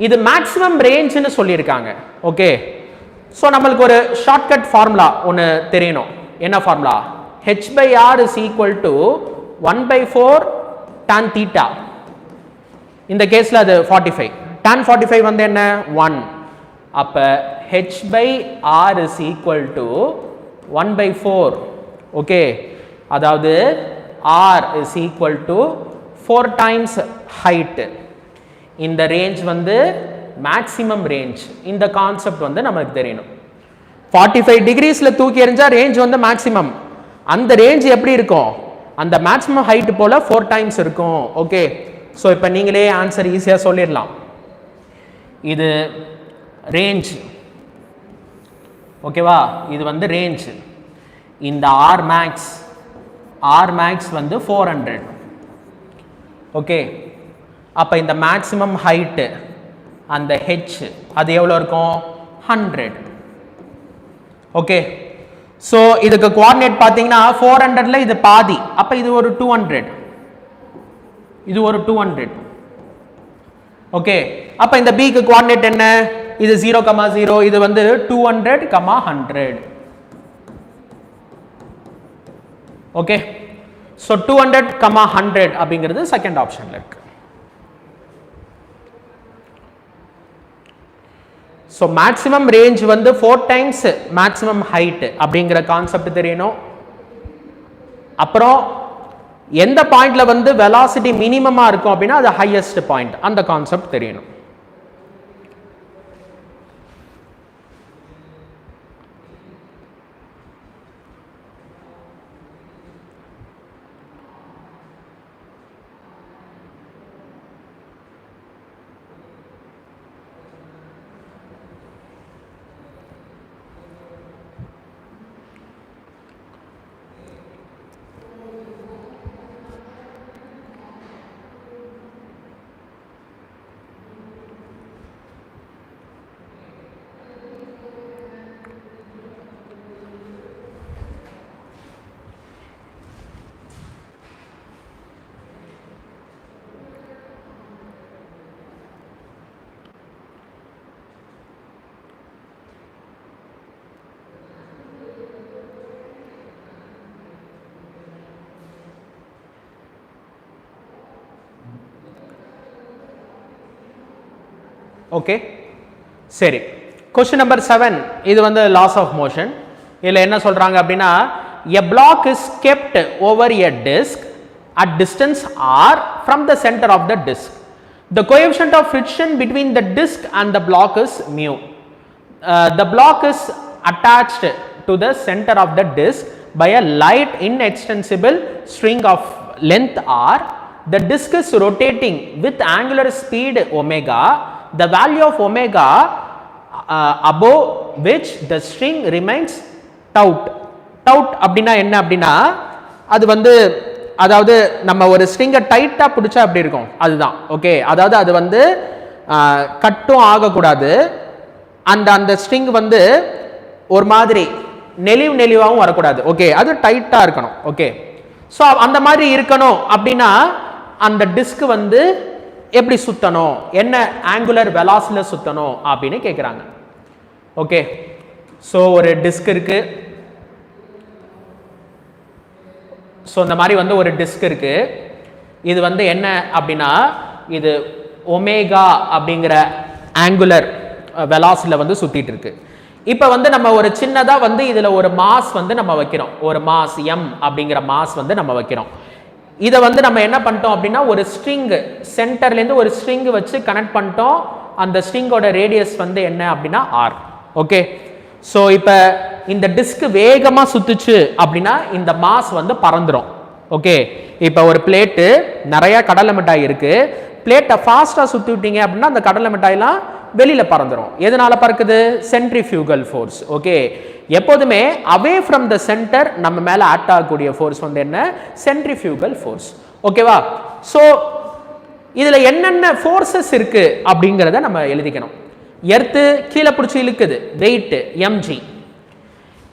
இது மேக்ஸிமம் ரேஞ்சுன்னு சொல்லியிருக்காங்க. ஓகே ஸோ நம்மளுக்கு ஒரு ஷார்ட்கட் ஃபார்முலா ஒன்று தெரியணும். என்ன formula? h/r is equal to 1/4 tan theta. இந்த கேஸ்ல அது 45. tan 45 வந்து என்ன? 1. அப்ப h/r is equal to 1/4. Okay அதாவது r is equal to 4 times height. இந்த ரேஞ்ச் வந்து மேக்ஸிமம் ரேஞ்ச். இந்த கான்செப்ட் வந்து நமக்கு தெரியணும். 45 டிகிரிஸ்ல தூக்கி எறிஞ்சா ரேஞ்ச் வந்து மேக்ஸிமம். அந்த ரேஞ்ச் எப்படி இருக்கும்? அந்த மேக்ஸிமம் ஹைட் போல 4 டைம்ஸ் இருக்கும். ஓகே ஸோ இப்போ நீங்களே ஆன்சர் ஈஸியாக சொல்லிடலாம். இது ரேஞ்ச். ஓகேவா? இது வந்து ரேஞ்ச். இந்த ஆர் மேக்ஸ் வந்து 400. ஓகே அப்போ இந்த மேக்ஸிமம் ஹைட்டு அந்த ஹெச் அது எவ்வளோ இருக்கும்? 100. ஓகே ஸோ இதுக்கு கோஆர்டினேட் பார்த்தீங்கன்னா 400ல இது பாதி, அப்போ இது ஒரு 200, இது ஒரு 200. ஓகே அப்போ இந்த பிக்கு கோஆர்டினேட் என்ன? இது 0,0, இது வந்து 200, 100. ஓகே ஸோ 200, 100 அப்படிங்கிறது செகண்ட் ஆப்ஷன்ல இருக்கு. ஸோ மேக்ஸிமம் ரேஞ்ச் வந்து 4 டைம்ஸ் மேக்ஸிமம் ஹைட் அப்படிங்கிற கான்செப்ட் தெரியணும். அப்புறம் எந்த பாயிண்ட்ல வந்து வெலாசிட்டி மினிமமா இருக்கும் அப்படின்னா அது ஹையஸ்ட் பாயிண்ட், அந்த கான்செப்ட் தெரியணும். ஓகே சரி, கொஸ்டின் நம்பர் 7. இது வந்து லாஸ் ஆஃப் மோஷன். இதில் என்ன சொல்றாங்க அப்படின்னா, a block is kept over a disk at distance r from the center of the disk. The coefficient of friction between the disk and the block is mu. The block is attached to the center of the disk by a light inextensible string of length r. The disk is rotating with angular speed omega. The value of omega above which the string remains taut. Taut அப்படினா என்ன அப்படினா அது வந்து அதாவது நம்ம ஒரு ஸ்ட்ரிங்கை டைட்டா பிடிச்சா அப்படி இருக்கும் அதுதான். ஓகே, அதாவது அது வந்து கட்டும் ஆகக்கூடாது, அந்த ஸ்ட்ரிங் வந்து ஒரு மாதிரி நெளிவாகவும் வரக்கூடாது. ஓகே, அது டைட்டா இருக்கணும். ஓகே, ஸோ அந்த மாதிரி இருக்கணும் அப்படின்னா அந்த டிஸ்க் வந்து எப்படி சுத்தணும், என்ன ஆங்குலர் வெலாசிட்டில சுத்தணும் அப்படின்னு கேட்குறாங்க. ஓகே, ஸோ ஒரு டிஸ்க் இருக்கு. ஸோ இந்த மாதிரி வந்து ஒரு டிஸ்க் இருக்கு. இது வந்து என்ன அப்படின்னா இது ஒமேகா அப்படிங்கிற ஆங்குலர் வெலாசிட்டில வந்து சுத்திட்டு இருக்கு. இப்போ வந்து நம்ம ஒரு சின்னதா வந்து இதுல ஒரு மாஸ் வந்து நம்ம வைக்கிறோம், ஒரு மாஸ் m அப்படிங்கிற மாஸ் வந்து நம்ம வைக்கிறோம். இதை வந்து நம்ம என்ன பண்ணிட்டோம் அப்படின்னா ஒரு ஸ்ட்ரிங் சென்டர்லேருந்து ஒரு ஸ்ட்ரிங் வச்சு கனெக்ட் பண்ணிட்டோம். அந்த ஸ்ட்ரிங்கோட ரேடியஸ் வந்து என்ன அப்படின்னா r. ஓகே, ஸோ இப்போ இந்த டிஸ்க் வேகமாக சுத்துச்சு அப்படின்னா இந்த மாஸ் வந்து பறந்துடும். ஓகே, இப்போ ஒரு பிளேட்டு நிறைய கடலை மிட்டாய் இருக்கு, பிளேட்டை ஃபாஸ்ட்டாக சுற்றி விட்டீங்க அப்படின்னா அந்த கடலை மிட்டாயெல்லாம் வெளியில் பறந்துடும். எதனால பறக்குது? Centrifugal force. ஓகே, எப்போதுமே அவே ஃப்ரம் த சென்டர் நம்ம மேலே ஆக்ட் ஆகக்கூடிய ஃபோர்ஸ் வந்து என்ன? Centrifugal force. ஓகேவா? ஸோ இதில் என்னென்ன ஃபோர்ஸஸ் இருக்கு அப்படிங்கிறத நம்ம எழுதிக்கணும். எர்த்து கீழே பிடிச்சி இழுக்குது, வெயிட் mg.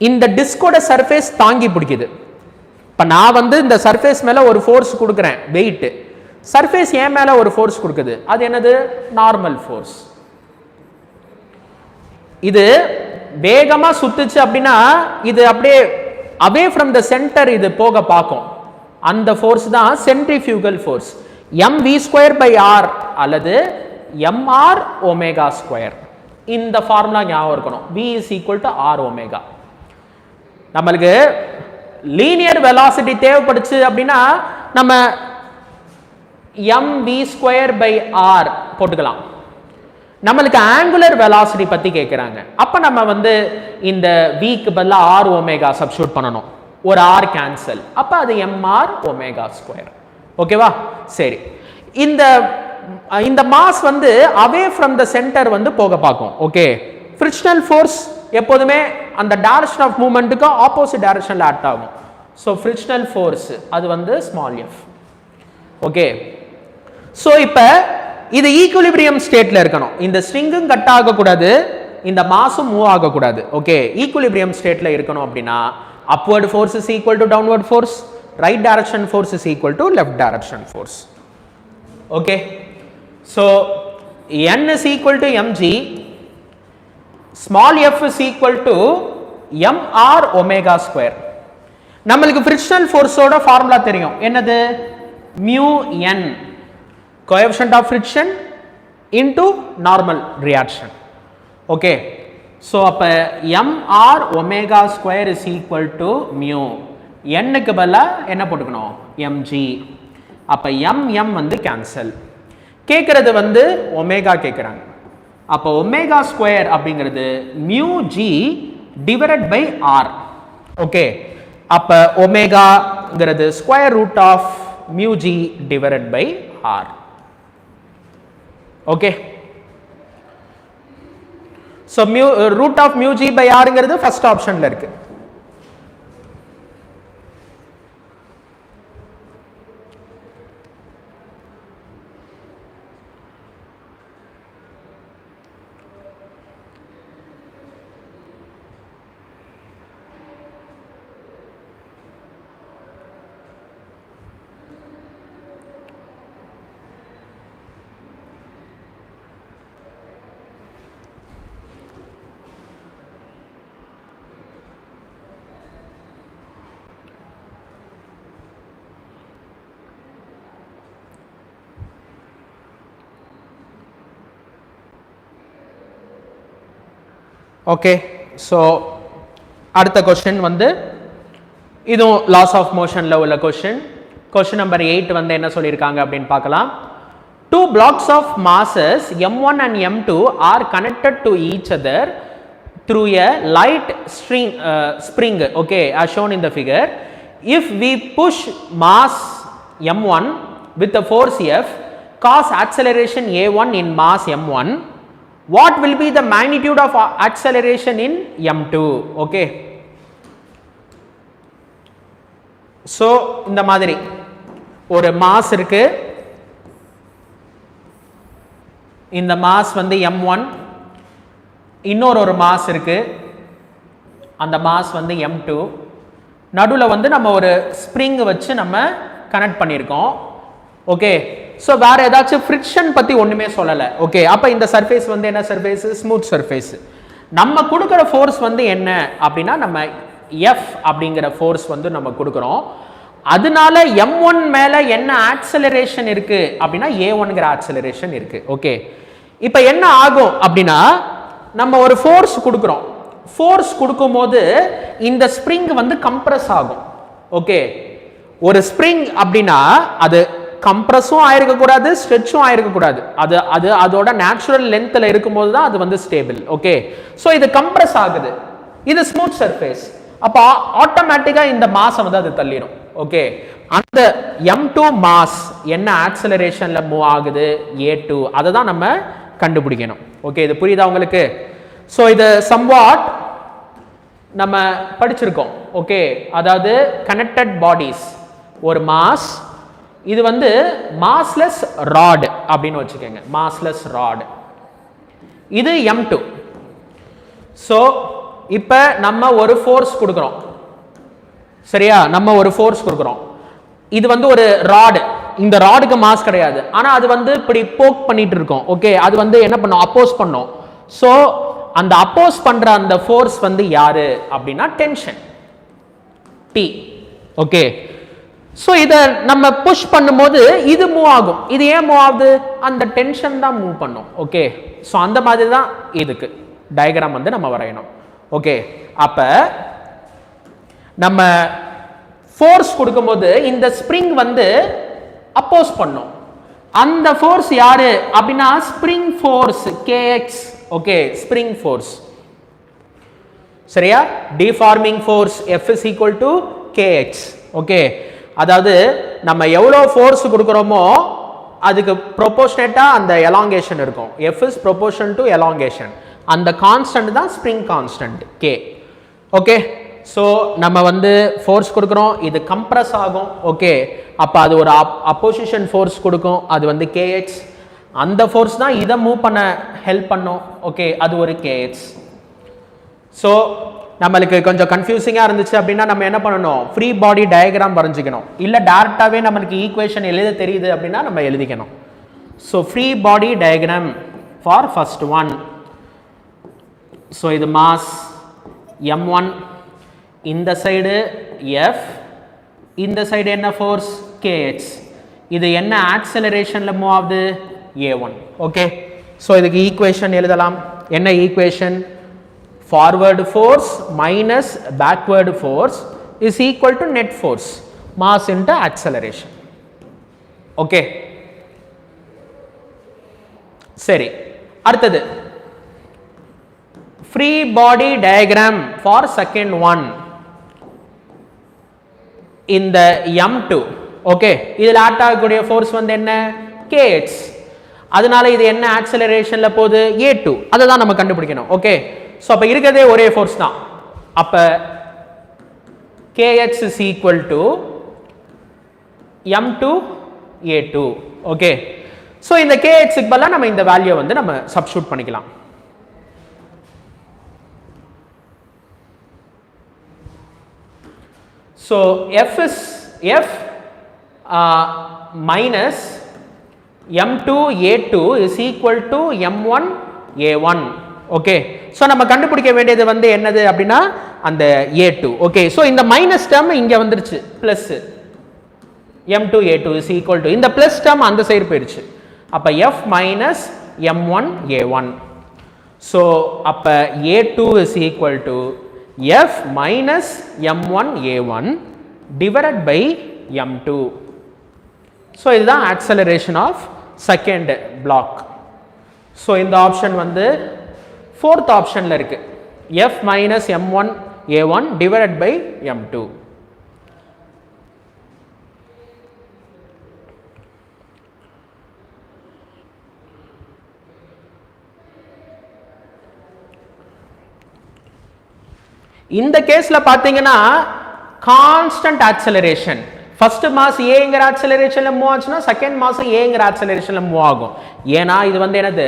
இந்த டிஸ்கோட சர்ஃபேஸ் தாங்கி பிடிக்குது. இப்போ நான் வந்து இந்த சர்ஃபேஸ் மேலே ஒரு ஃபோர்ஸ் கொடுக்குறேன், வெயிட். சர்ஃபேஸ் என் மேலே ஒரு ஃபோர்ஸ் கொடுக்குது, அது என்னது? Normal force. இது வேகமாக சுத்துச்சு அப்படின்னா இது அப்படியே அவே ஃப்ரம் த சென்டர் இது போக பார்க்கும். அந்த ஃபோர்ஸ் தான் சென்ட்ரிஃபியூகல் ஃபோர்ஸ். mv²/r அல்லது mr ஒமேகா ஸ்கொயர். இந்த ஃபார்முலா ஞாபகம் இருக்கணும். v = r omega. நம்மளுக்கு லீனியர் வெலாசிட்டி தேவைப்படுச்சு அப்படின்னா நம்ம mv²/r போட்டுக்கலாம். நம்மளுக்கு ஆங்குலர் வெலாசிட்டி பத்தி கேட்குறாங்க. அப்ப நம்ம வந்து இந்த விக்கு பதிலாக r ஒமேகா சப்ஸ்டிட்யூட் பண்ணணும். ஒரு r கேன்சல், அப்ப அது mr ஒமேகா ஸ்கொயர். ஓகேவா? சரி, இந்த மாஸ் வந்து அவே ஃப்ரம் த சென்டர் வந்து போக பார்க்கும். ஓகே, ஃப்ரிக்ஷனல் ஃபோர்ஸ் எப்போதுமே அந்த டைரக்ஷன் ஆஃப் மூவ்மெண்ட்டுக்கு ஆப்போசிட் டைரக்ஷன்ல ஆக்ட் ஆகும். ஸோ ஃப்ரிக்ஷனல் ஃபோர்ஸ் அது வந்து ஸ்மால் f. ஓகே, ஸோ இப்போ இது ஈக்குலிபிரியம் ஸ்டேட்ல இருக்கணும். இந்த ஸ்ட்ரிங்கும் கட் ஆகக்கூடாது, இந்த மாஸும் மூவ் ஆகக்கூடாது. ஓகே, ஈக்குலிபிரியம் ஸ்டேட்ல இருக்கணும் அப்படின்னா upward force is equal to downward force, right direction force is equal to left direction force. Okay, so n is equal to mg, small f is equal to mr omega square. நம்மளுக்கு frictional force ஓட formula தெரியும், என்னது? mu n, coefficient of friction into normal reaction. Okay, so அப்ப mr omega square is equal to mu. n க்கு பதிலா என்ன போட்டுக்கணும்? mg. அப்ப m வந்து கேன்சல். கேட்கறது வந்து ஒமேகா கேட்குறாங்க. அப்போ ஒமேகா ஸ்கொயர் அப்படிங்கிறது mu g divided by r. Okay, அப்ப ஒமேகாங்கிறது square root of mu g divided by r. Okay, so root of mu g by r ங்கிறது ஃபர்ஸ்ட் ஆப்ஷன்ல இருக்கு. ஓகே, ஸோ அடுத்த கொஸ்டின் வந்து இதுவும் லாஸ் ஆஃப் மோஷனில் உள்ள கொஸ்டின். Question number 8 வந்து என்ன சொல்லியிருக்காங்க அப்படின்னு பார்க்கலாம். Two blocks of masses m1 and m2 are connected to each other through a light spring, okay, as shown in the figure. If we push mass m1 with the force F, cause acceleration a1 in mass m1, what will be the magnitude of acceleration in m2? Okay. So இந்த மாதிரி ஒரு mass இருக்கு, இந்த mass வந்து m1, இன்னொரு mass இருக்கு, அந்த mass வந்து m2, நடுவில் வந்து நம்ம ஒரு ஸ்ப்ரிங் வச்சு நம்ம கனெக்ட் பண்ணியிருக்கோம். ஓகே, ஸோ வேற ஏதாச்சும் ஃப்ரிக்ஷன் பற்றி ஒன்றுமே சொல்லலை. ஓகே, அப்போ இந்த சர்ஃபேஸ் வந்து என்ன சர்ஃபேஸ்? Smooth surface. நம்ம கொடுக்குற ஃபோர்ஸ் வந்து என்ன அப்படின்னா நம்ம எஃப் அப்படிங்கிற ஃபோர்ஸ் வந்து நம்ம கொடுக்குறோம். அதனால m1 மேலே என்ன ஆக்சலரேஷன் இருக்கு அப்படின்னா a1ங்கிற ஆக்சலரேஷன் இருக்கு. ஓகே, இப்போ என்ன ஆகும் அப்படின்னா நம்ம ஒரு ஃபோர்ஸ் கொடுக்குறோம். ஃபோர்ஸ் கொடுக்கும்போது இந்த ஸ்ப்ரிங் வந்து கம்ப்ரஸ் ஆகும். ஓகே, ஒரு ஸ்ப்ரிங் அப்படின்னா அது கம்ப்ரஸும் ஆயிருக்கக்கூடாது, ஸ்ட்ரெச்சும் ஆயிருக்கக்கூடாது. அது அது அதோட நேச்சுரல் லென்த்தில் இருக்கும்போது தான் அது வந்து ஸ்டேபிள். ஓகே, ஸோ இது கம்ப்ரஸ் ஆகுது, இது ஸ்மூத் சர்ஃபேஸ். அப்போ ஆட்டோமேட்டிக்காக இந்த மாஸை வந்து அது தள்ளிடும். ஓகே, அந்த m2 மாஸ் என்ன ஆக்சலரேஷனில் மூவ் ஆகுது? a2. அதை தான் நம்ம கண்டுபிடிக்கணும். ஓகே, இது புரியுதா உங்களுக்கு? ஸோ இது சம்வாட் நம்ம படிச்சிருக்கோம். ஓகே, அதாவது கனெக்டட் பாடிஸ், ஒரு மாஸ், இது வந்து மாஸ்லெஸ் ராட் அப்படின்னு வச்சுக்கோங்க, மாஸ்லெஸ் ராட். இது m2. ஸோ இப்போ நம்ம ஒரு ஃபோர்ஸ் கொடுக்குறோம், சரியா? நம்ம ஒரு ஃபோர்ஸ் கொடுக்குறோம். இது வந்து ஒரு ராடு, இந்த ராடுக்கு மாஸ் கிடையாது, ஆனால் அது வந்து இப்படி போக் பண்ணிட்டு இருக்கோம். ஓகே, அது வந்து என்ன பண்ணோம்? அப்போஸ் பண்ணோம். ஸோ அந்த அப்போஸ் பண்ற அந்த ஃபோர்ஸ் வந்து யாரு அப்படின்னா டென்ஷன் T. ஓகே, ஸோ இதை நம்ம புஷ் பண்ணும்போது இது மூவ் ஆகும். இது ஏன் மூவ் ஆகுது? அந்த டென்ஷன் தான் மூவ் பண்ணும். ஓகே, ஸோ அந்த மாதிரி தான் இதுக்கு டயக்ராம் வந்து நம்ம வரையணும். ஓகே, அப்ப நம்ம ஃபோர்ஸ் கொடுக்கும்போது இந்த ஸ்ப்ரிங் வந்து அப்போஸ் பண்ணும். அந்த ஃபோர்ஸ் யாரு அப்படின்னா spring force kx. Okay, spring force, சரியா? Deforming force F is equal to kx. Okay, அதாவது நம்ம எவ்வளோ ஃபோர்ஸ் கொடுக்குறோமோ அதுக்கு ப்ரொபோர்ஷனேட்டா அந்த எலாங்கேஷன் இருக்கும். F is proportional to elongation. அந்த கான்ஸ்டன்ட் தான் spring constant k. Okay, so நம்ம வந்து ஃபோர்ஸ் கொடுக்குறோம், இது கம்ப்ரஸ் ஆகும். ஓகே, அப்போ அது ஒரு அப்போசிஷன் ஃபோர்ஸ் கொடுக்கும், அது வந்து kx. அந்த ஃபோர்ஸ் தான் இதை மூவ் பண்ண ஹெல்ப் பண்ணும். ஓகே, அது ஒரு kx. ஸோ நம்மளுக்கு கொஞ்சம் கன்ஃபியூசிங்காக இருந்துச்சு அப்படின்னா நம்ம என்ன பண்ணணும்? ஃப்ரீ பாடி டயக்ராம் வரைஞ்சிக்கணும். இல்லை டேரெக்டாகவே நம்மளுக்கு ஈக்குவேஷன் எழுத தெரியுது அப்படின்னா நம்ம எழுதிக்கணும். So free body diagram for first one. So இது மாஸ் m1, இந்த சைடு F, இந்த சைடு என்ன ஃபோர்ஸ்? kx. இது என்ன ஆக்சலரேஷனில் மூவ் ஆகுது? a1. ஓகே, ஸோ இதுக்கு ஈக்குவேஷன் எழுதலாம். என்ன equation? Forward force minus backward force is equal to net force mass into acceleration. Okay, சரி, அடுத்தது free body diagram for second one. இந்த m2. ஓகே, இதில் ஆக்ட் ஆகக்கூடிய ஃபோர்ஸ் வந்து என்ன? kx. அதனால இது என்ன ஆக்சலரேஷன்ல போகுது? a2. அதை தான் நம்ம கண்டுபிடிக்கணும். ஓகே, ஸோ அப்போ இருக்கிறதே ஒரே ஃபோர்ஸ் தான். அப்போ kx is equal to m2 a2. Okay, so இந்த kxக்கு பதிலாக நம்ம இந்த வேல்யூ வந்து நம்ம சப்ஸ்டிட்யூட் பண்ணிக்கலாம். So f is f minus m2 a2 is equal to m1 a1. Okay, so நம்ம கண்டுபிடிக்க வேண்டியது வந்து என்னது அப்படின்னா அந்த a2. ஓகே, ஸோ இந்த மைனஸ் டேர்ம் இங்கே வந்துருச்சு, plus m2 a2 is equal to இந்த பிளஸ் டேர்ம் அந்த சைடு போயிடுச்சு. அப்போ f minus m1 a1. So அப்போ a2 is equal to f minus m1 a1 divided by m2. So இதுதான் acceleration of second block. So இந்த option வந்து fourth ஆப்ஷனில் இருக்கு, F minus m1 a1 divided by m2. இந்த கேஸ்ல பாத்தீங்கன்னா constant acceleration, first mass ஏங்கிற ஆக்சலரேஷன்ல மூவ் ஆச்சுன்னா செகண்ட் மாஸ் ஏங்கிற ஆக்சலரேஷன்ல மூவ் ஆகும். ஏன்னா இது வந்து என்னது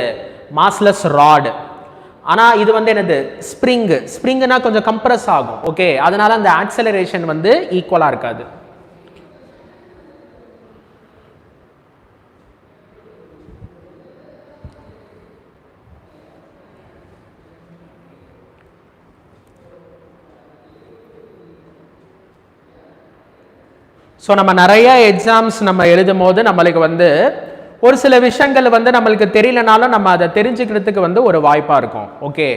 மாஸ்லெஸ் ராட், ஆனா இது வந்து என்னது ஸ்ப்ரிங்னா கொஞ்சம் கம்ப்ரஸ் ஆகும். ஓகே, அதனால அந்த ஆக்சலரேஷன் வந்து ஈக்குவலா இருக்காது. ஸோ நம்ம நிறைய எக்ஸாம்ஸ் நம்ம எழுதும் போது நம்மளுக்கு வந்து ஒரு சில விஷயங்கள் வந்து நம்மளுக்கு தெரியலனாலும் நம்ம அதை தெரிஞ்சுக்கிறதுக்கு வந்து ஒரு வாய்ப்பாக இருக்கும். Okay,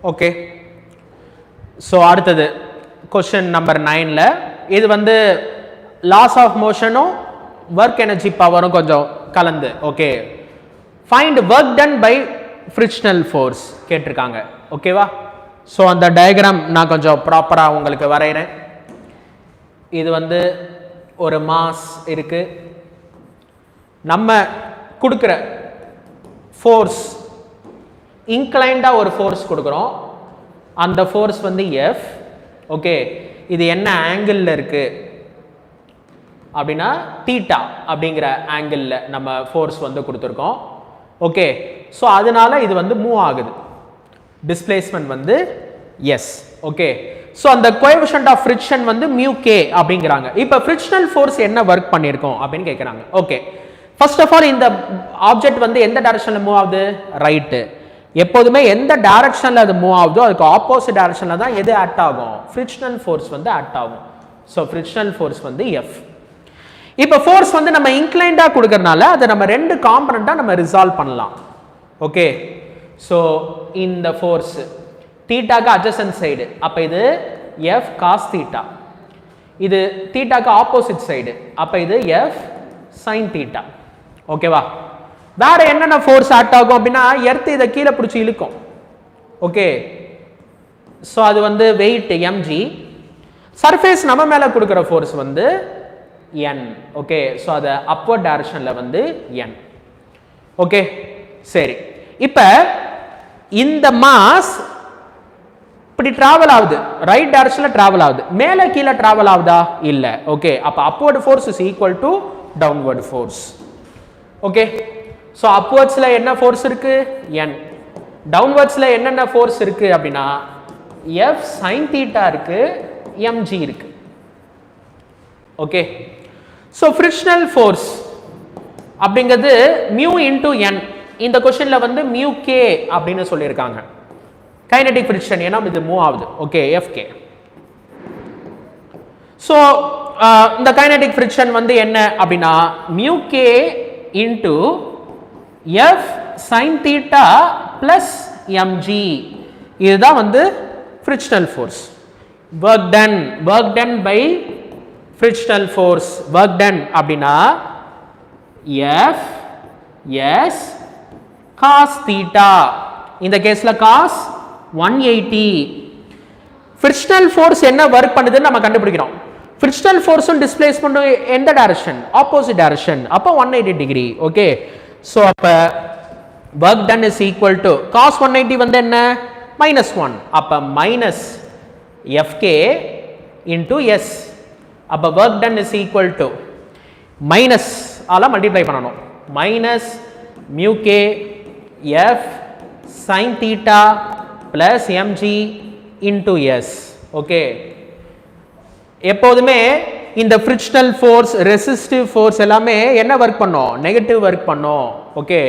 okay. ஸோ அடுத்தது கொஸ்டின் நம்பர் 9ல இது வந்து லாஸ் ஆஃப் மோஷனும் ஒர்க் எனர்ஜி பவரும் கொஞ்சம் கலந்து. Okay, find work done by frictional force கேட்டிருக்காங்க. ஓகேவா? ஸோ அந்த டயக்ராம் நான் கொஞ்சம் ப்ராப்பராக உங்களுக்கு வரைகிறேன். இது வந்து ஒரு மாஸ் இருக்கு, நம்ம கொடுக்குற ஃபோர்ஸ் இன்க்ளைண்டா ஒரு ஃபோர்ஸ் கொடுக்குறோம், அந்த ஃபோர்ஸ் வந்து F. ஓகே, இது என்ன ஆங்கிள் இருக்கு அப்படின்னா தீட்டா அப்படிங்கிற ஆங்கிள் நம்ம ஃபோர்ஸ் வந்து கொடுத்துருக்கோம். ஓகே, ஸோ அதனால இது வந்து மூவ் ஆகுது, டிஸ்பிளேஸ்மெண்ட் வந்து S. ஓகே, ஸோ அந்த கோஎஃபிஷியன்ட் ஆஃப் ஃப்ரிக்ஷன் வந்து μk அப்படிங்கிறாங்க. இப்போ ஃப்ரிக்ஷனல் ஃபோர்ஸ் என்ன ஒர்க் பண்ணியிருக்கோம் அப்படின்னு கேட்குறாங்க. ஓகே, ஃபர்ஸ்ட் ஆஃப் ஆல் இந்த ஆப்ஜெக்ட் வந்து எந்த டைரக்ஷன்ல மூவ் ஆகுது? ரைட்டு. எப்போதுமே எந்த டைரக்ஷன்ல அது மூவ் ஆகுதோ அதுக்கு ஆப்போசிட் டைரக்ஷன்ல தான் எது ஆக்ட் ஆகும்? ஃப்ரிக்ஷனல் ஃபோர்ஸ் வந்து ஆக்ட் ஆகும். ஸோ ஃப்ரிக்ஷனல் ஃபோர்ஸ் வந்து F. இப்போ ஃபோர்ஸ் வந்து நம்ம இன்க்ளைண்டா கொடுக்கறனால அதை நம்ம ரெண்டு காம்பனண்டா நம்ம ரிசால்வ் பண்ணலாம். ஓகே, ஸோ இந்த ஃபோர்ஸ் தீட்டாக்கு அட்ஜசன்ட் சைடு, அப்ப இது F cos தீட்டா. இது தீட்டாக்கு ஆப்போசிட் சைடு, அப்ப இது F sin தீட்டா. ஓகேவா? வேற என்னென்ன ஃபோர்ஸ் ஆக்ட் ஆகும் அப்படின்னா எர்த் இதை கீழே பிடிச்சி இழுக்கும். ஓகே, ஸோ அது வந்து வெயிட் mg. சர்ஃபேஸ் நம்ம மேல கொடுக்குற ஃபோர்ஸ் வந்து n. ஓகே, ஸோ அது அப்வர்ட் டைரக்ஷன்ல வந்து n. ஓகே, சரி. இப்ப இந்த மாஸ் இப்படி டிராவல் ஆகுது, ரைட் டைரக்ஷன்ல டிராவல் ஆகுது, மேல கீழே டிராவல் ஆகுதா? இல்ல. ஓகே, அப்ப upward force is equal to downward force. Okay, so அப்வர்ட்ஸ்ல என்ன ஃபோர்ஸ் இருக்கு? n. டவுன்வர்ட்ஸ்ல என்னென்ன ஃபோர்ஸ் இருக்கு அப்படின்னா F sin தீட்டா இருக்கு, mg இருக்கு. ஓகே, ஸோ ஃப்ரிக்ஷனல் ஃபோர்ஸ் அப்படிங்கிறது μ இன்டு n. இந்த கொஸ்டின்ல வந்து μk அப்படின்னு சொல்லியிருக்காங்க. கைனடிக் ஃப்ரிக்ஷன், ஏன்னா இது மூவ் ஆகுது. Okay, Fk. ஸோ இந்த கைனடிக் ஃப்ரிக்ஷன் வந்து என்ன அப்படின்னா μk into F sin theta plus mg. இதுதான் வந்து frictional force. work done by frictional force. work done அப்படின்னா F S cos theta. இந்த கேஸ்ல cos 180. frictional force என்ன ஒர்க் பண்ணுதுன்னு நம்ம கண்டுபிடிக்கிறோம். frictional force and displacement எந்த டைரக்ஷன்? Opposite direction. அப்ப 180 டிகிரி. ஓகே, so அப்ப work done is equal to cos 180 வந்து என்ன? -1. அப்ப minus Fk into S. அப்ப work done is equal to minus ஆல மல்டிப்ளை பண்ணணும், minus μk F sin theta plus mg into S. Okay, எப்போதுமே இந்த ஃப்ரிக்ஷனல் ஃபோர்ஸ், ரெசிஸ்டிவ் ஃபோர்ஸ் எல்லாமே என்ன ஒர்க் பண்ணோம்? நெகட்டிவ் ஒர்க் பண்ணோம். ஓகே,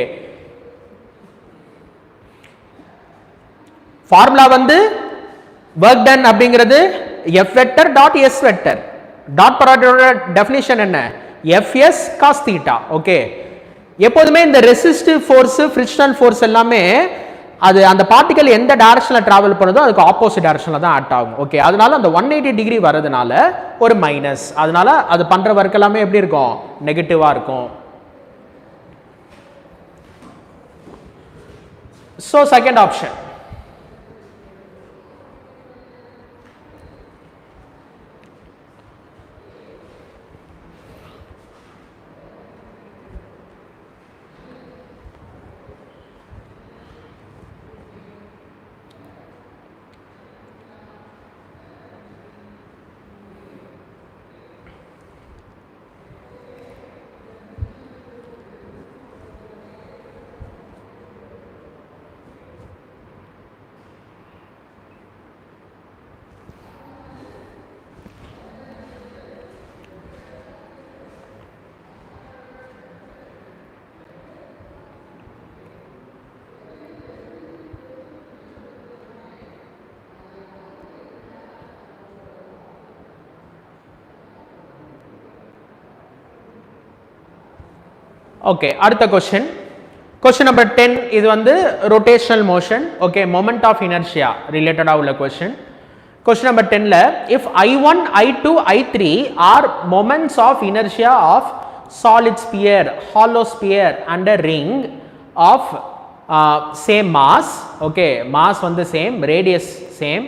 ஃபார்முலா வந்து work done அப்படிங்கிறது F vector dot S vector. Dot ப்ராடக்டோட டெஃபினிஷன் என்ன? Fs cos theta. ஓகே, எப்போதுமே இந்த ரெசிஸ்டிவ் ஃபோர்ஸ், ஃப்ரிக்ஷனல் ஃபோர்ஸ் எல்லாமே அது அந்த பார்ட்டிகல் எந்த டைரக்ஷன்ல டிராவல் பண்ணுதோ அதுக்கு ஆப்போசிட் டைரக்ஷன்ல தான் ஆக்ட் ஆகும். ஓகே, அதனால அந்த 180 டிகிரி வரதுனால ஒரு மைனஸ், அதனால அது பண்ற வர்க் எல்லாமே எப்படி இருக்கும்? நெகட்டிவா இருக்கும். So second option. ஓகே, அடுத்த கொஸ்டின், கொஸ்டின் நம்பர் 10. இது வந்து rotational motion. Okay, moment of inertia ரிலேட்டடா உள்ள கொஸ்டின். கொஸ்டின் நம்பர் 10ல if I1, I2, I3 are moments of inertia of solid sphere, hollow sphere and a ring of same mass. Okay, mass வந்து same, radius same,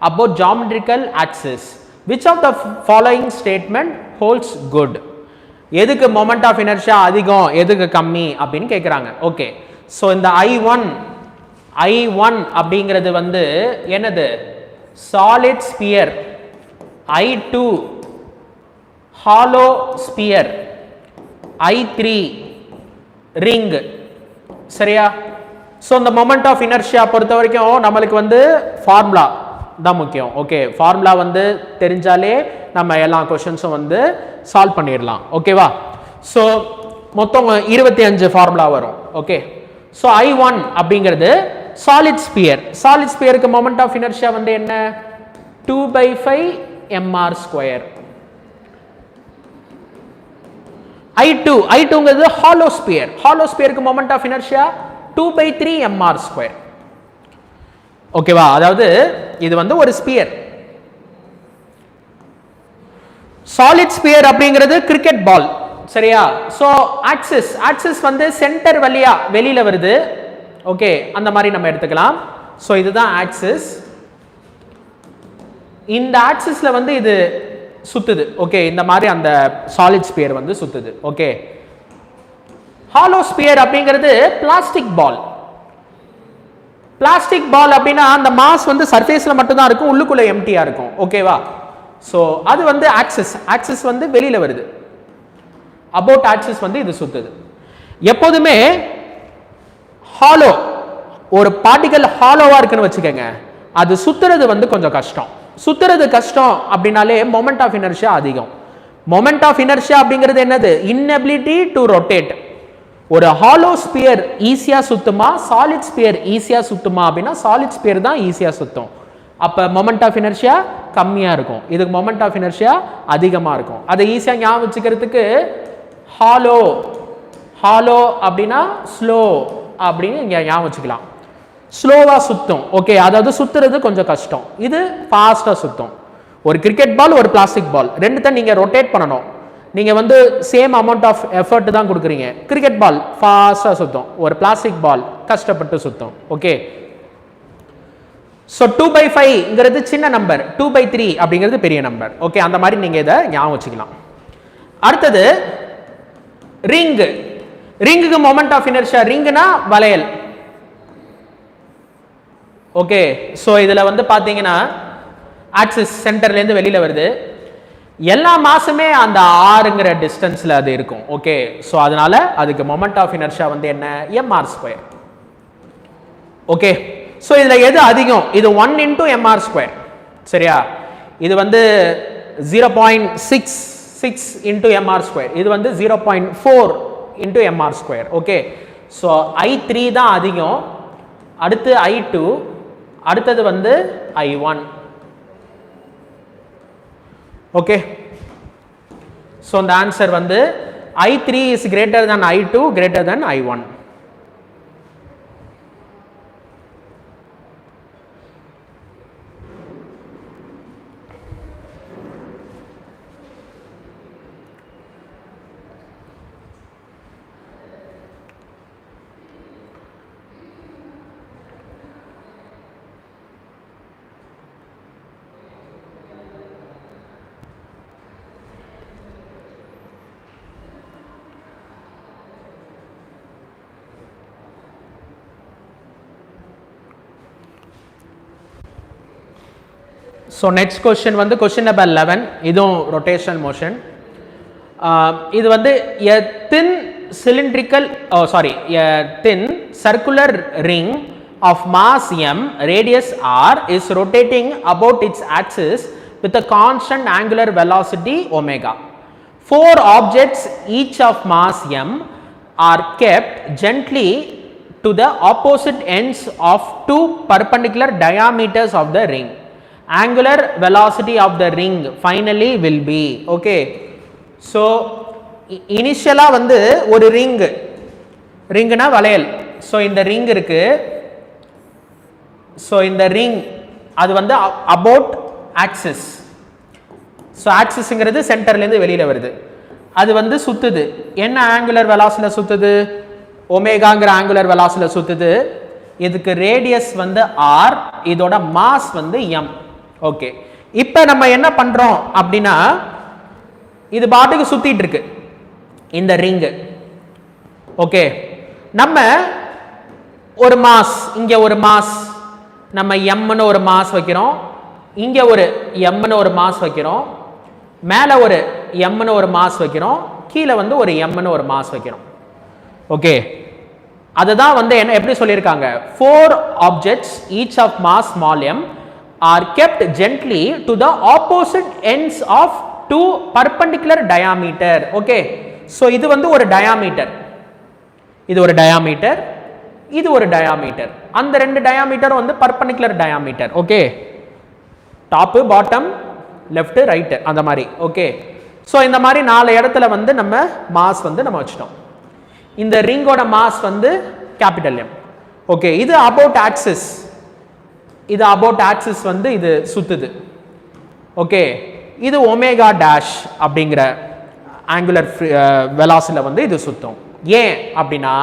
about geometrical axis, which of the following statement holds good? எதுக்கு moment of inertia அதிகம், எதுக்கு கம்மி அப்படின்னு கேட்குறாங்க. Okay, so இந்த I1 அப்படிங்கிறது வந்து என்னது? Solid sphere. I2 hollow sphere. I3 ring. சரியா? ஸோ இந்த மொமெண்ட் ஆஃப் இனர்ஷியா பொறுத்த வரைக்கும் நம்மளுக்கு வந்து ஃபார்முலா தான் முக்கியம். ஓகே, ஃபார்முலா வந்து தெரிஞ்சாலே நம்ம எல்லா கொஸ்டின்ஸும் வந்து சால்வ் பண்ணிடலாம். ஓகேவா? ஸோ மொத்தம் 25 ஃபார்முலா வரும். ஓகே, ஸோ I1 அப்படிங்கிறது சாலிட் ஸ்பியர். சாலிட் ஸ்பியருக்கு மொமெண்ட் ஆஃப் இனர்ஷியா வந்து என்ன? 2/5 mr². I2ங்கிறது ஹாலோ ஸ்பியர். ஹாலோ ஸ்பியருக்கு மொமெண்ட் ஆஃப் இனர்ஷியா 2/3 mr². ஓகேவா? அதாவது இது வந்து ஒரு ஸ்பியர். சாலிட் ஸ்பியர் அப்படிங்கிறது கிரிக்கெட் பால். சரியா? சோ ஆக்சிஸ் வந்து சென்டர் வழியா வெளியில வருது. ஓகே, அந்த மாதிரி நம்ம எடுத்துக்கலாம். சோ இதுதான் ஆக்சிஸ். இந்த ஆக்சிஸ்ல வந்து இது சுத்துது. ஓகே, இந்த மாதிரி அந்த சாலிட் ஸ்பியர் வந்து சுத்துது. ஓகே, ஹாலோ ஸ்பியர் அப்படிங்கிறது பிளாஸ்டிக் பால். பிளாஸ்டிக் பால் அப்படின்னா அந்த மாஸ் வந்து சர்ஃபேஸ்ல மட்டும் தான் இருக்கும், உள்ளுக்குள்ள எம்டியா இருக்கும். ஓகேவா? சோ அது வந்து ஆக்சிஸ் வந்து வெளியில வருது. அபவுட் ஆக்சிஸ் வந்து இது சுத்துது. எப்போதுமே ஹாலோ, ஒரு பார்ட்டிகல் ஹாலோவா இருக்குன்னு வச்சுக்கோங்க, அது சுத்துறது வந்து கொஞ்சம் கஷ்டம். சுத்துறது கஷ்டம் அப்படின்னாலே மொமெண்ட் ஆஃப் இனர்ஷியா அதிகம். மொமெண்ட் ஆஃப் இனர்ஷியா அப்படிங்கிறது என்னது? Inability to rotate. ஒரு ஹாலோ ஸ்பியர் ஈஸியா சுத்துமா, சாலிட் ஸ்பியர் ஈஸியா சுத்துமா அப்படின்னா சாலிட் ஸ்பியர் தான் ஈஸியா சுத்தும். அப்ப மொமெண்ட் ஆஃப் இனர்ஷியா கம்மியா இருக்கும், இதுக்கு மொமெண்ட் ஆஃப் இனர்ஷியா அதிகமா இருக்கும். அதை ஈஸியா ஞாபகம் வச்சுக்கிறதுக்கு ஹாலோ அப்படின்னா ஸ்லோ அப்படின்னு இங்க ஞாபகம் வச்சுக்கலாம். ஸ்லோவா சுத்தும். ஓகே, அதாவது சுத்துறது கொஞ்சம் கஷ்டம், இது ஃபாஸ்டா சுத்தும். ஒரு கிரிக்கெட் பால், ஒரு பிளாஸ்டிக் பால், ரெண்டுத்த நீங்க ரொட்டேட் பண்ணணும். நீங்க வந்து சேம் அமௌண்ட் ஆஃப் எஃபர்ட் தான் கொடுக்குறீங்க. கிரிக்கெட் பால் ஃபாஸ்டா சுத்தும், ஒரு பிளாஸ்டிக் பால் கஷ்டப்பட்டு சுத்தும். ஓகே, ஸோ 2/5ங்கிறது சின்ன நம்பர், 2/3 அப்படிங்கிறது பெரிய நம்பர். ஓகே, அந்த மாதிரி நீங்க இதை ஞாபகம் வச்சுக்கலாம். அடுத்தது ரிங்குக்கு மொமெண்ட் ஆஃப் இனர்ஷியா, ரிங்னா வளையல். ஓகே, ஸோ இதுல வந்து பாத்தீங்கன்னா ஆக்சிஸ் சென்டர்ல இருந்து வெளியில வருது. எல்லா மாசமே அந்த ஆறுங்கிற டிஸ்டன்ஸ்ல அது இருக்கும். ஓகே, ஸோ அதனால அதுக்கு மொமெண்ட் ஆஃப் இனர்ஷியா வந்து என்ன? mr². ஓகே, ஸோ இதுல எது அதிகம்? இது 1 × mr². சரியா? இது வந்து 0.66 × mr². இது வந்து 0.4 × mr². ஓகே, ஸோ I3 தான் அதிகம், அடுத்து I2, அடுத்தது வந்து I1. ஓகே, ஸோ இந்த ஆன்சர் வந்து I3 is greater than I2 greater than I1. So next question வந்து question number 11. இதுவும் rotational motion. இது வந்து a thin cylindrical a thin circular ring of mass m radius r is rotating about its axis with a constant angular velocity omega. 4 objects each of mass m are kept gently to the opposite ends of 2 perpendicular diameters of the ring. Angular velocity of the ring finally will be. Okay, so initially வந்து ஒரு ரிங்னா வளையல். So இந்த ring இருக்கு. So இந்த ring அது வந்து about axis. So ஆக்சிஸ்ங்கிறது சென்டர்லேருந்து வெளியில் வருது. அது வந்து சுத்துது. என்ன ஆங்குலர் வெலாசிட்டியில் சுத்துது? ஒமேகாங்கிற ஆங்குலர் வெலாசிட்டியில் சுத்துது. இதுக்கு ரேடியஸ் வந்து ஆர், இதோட மாஸ் வந்து எம். ஓகே, இப்போ நம்ம என்ன பண்றோம் அப்படின்னா, இது பாட்டுக்கு சுத்திட்டு இருக்கு இந்த ரிங்கு. ஓகே, நம்ம ஒரு மாஸ், இங்க ஒரு மாஸ், நம்ம எம்னு ஒரு மாஸ் வைக்கிறோம், இங்க ஒரு எம்னு ஒரு மாஸ் வைக்கிறோம், மேல ஒரு எம்னு ஒரு மாஸ் வைக்கிறோம், கீழே வந்து ஒரு எம்னு ஒரு மாஸ் வைக்கிறோம். ஓகே, அதுதான் வந்து என்ன எப்படி சொல்லியிருக்காங்க, 4 objects each of mass small m are kept gently to the opposite ends of 2 perpendicular diameter. Okay, so இது வந்து ஒரு diameter, இது ஒரு diameter, இது ஒரு diameter. அந்த ரெண்டு diameter வந்து perpendicular diameter. Okay, top bottom left right அந்த மாதிரி. Okay, so இந்த மாதிரி 4 இடத்துல வந்து நம்ம மாஸ் வந்து நம்ம வச்சிட்டோம். இந்த ரிங்கோட மாஸ் வந்து கேபிட்டல் M. ஓகே, இது அபவுட் ஆக்சிஸ், இது அபவுட் ஆக்சிஸ் வந்து இது சுத்துது. ஓகே, இது ஒமேகா டேஷ் அப்படிங்கிற ஆங்குலர் வெலாசிட்டியில் வந்து இது சுத்தும். ஏன் அப்படின்னா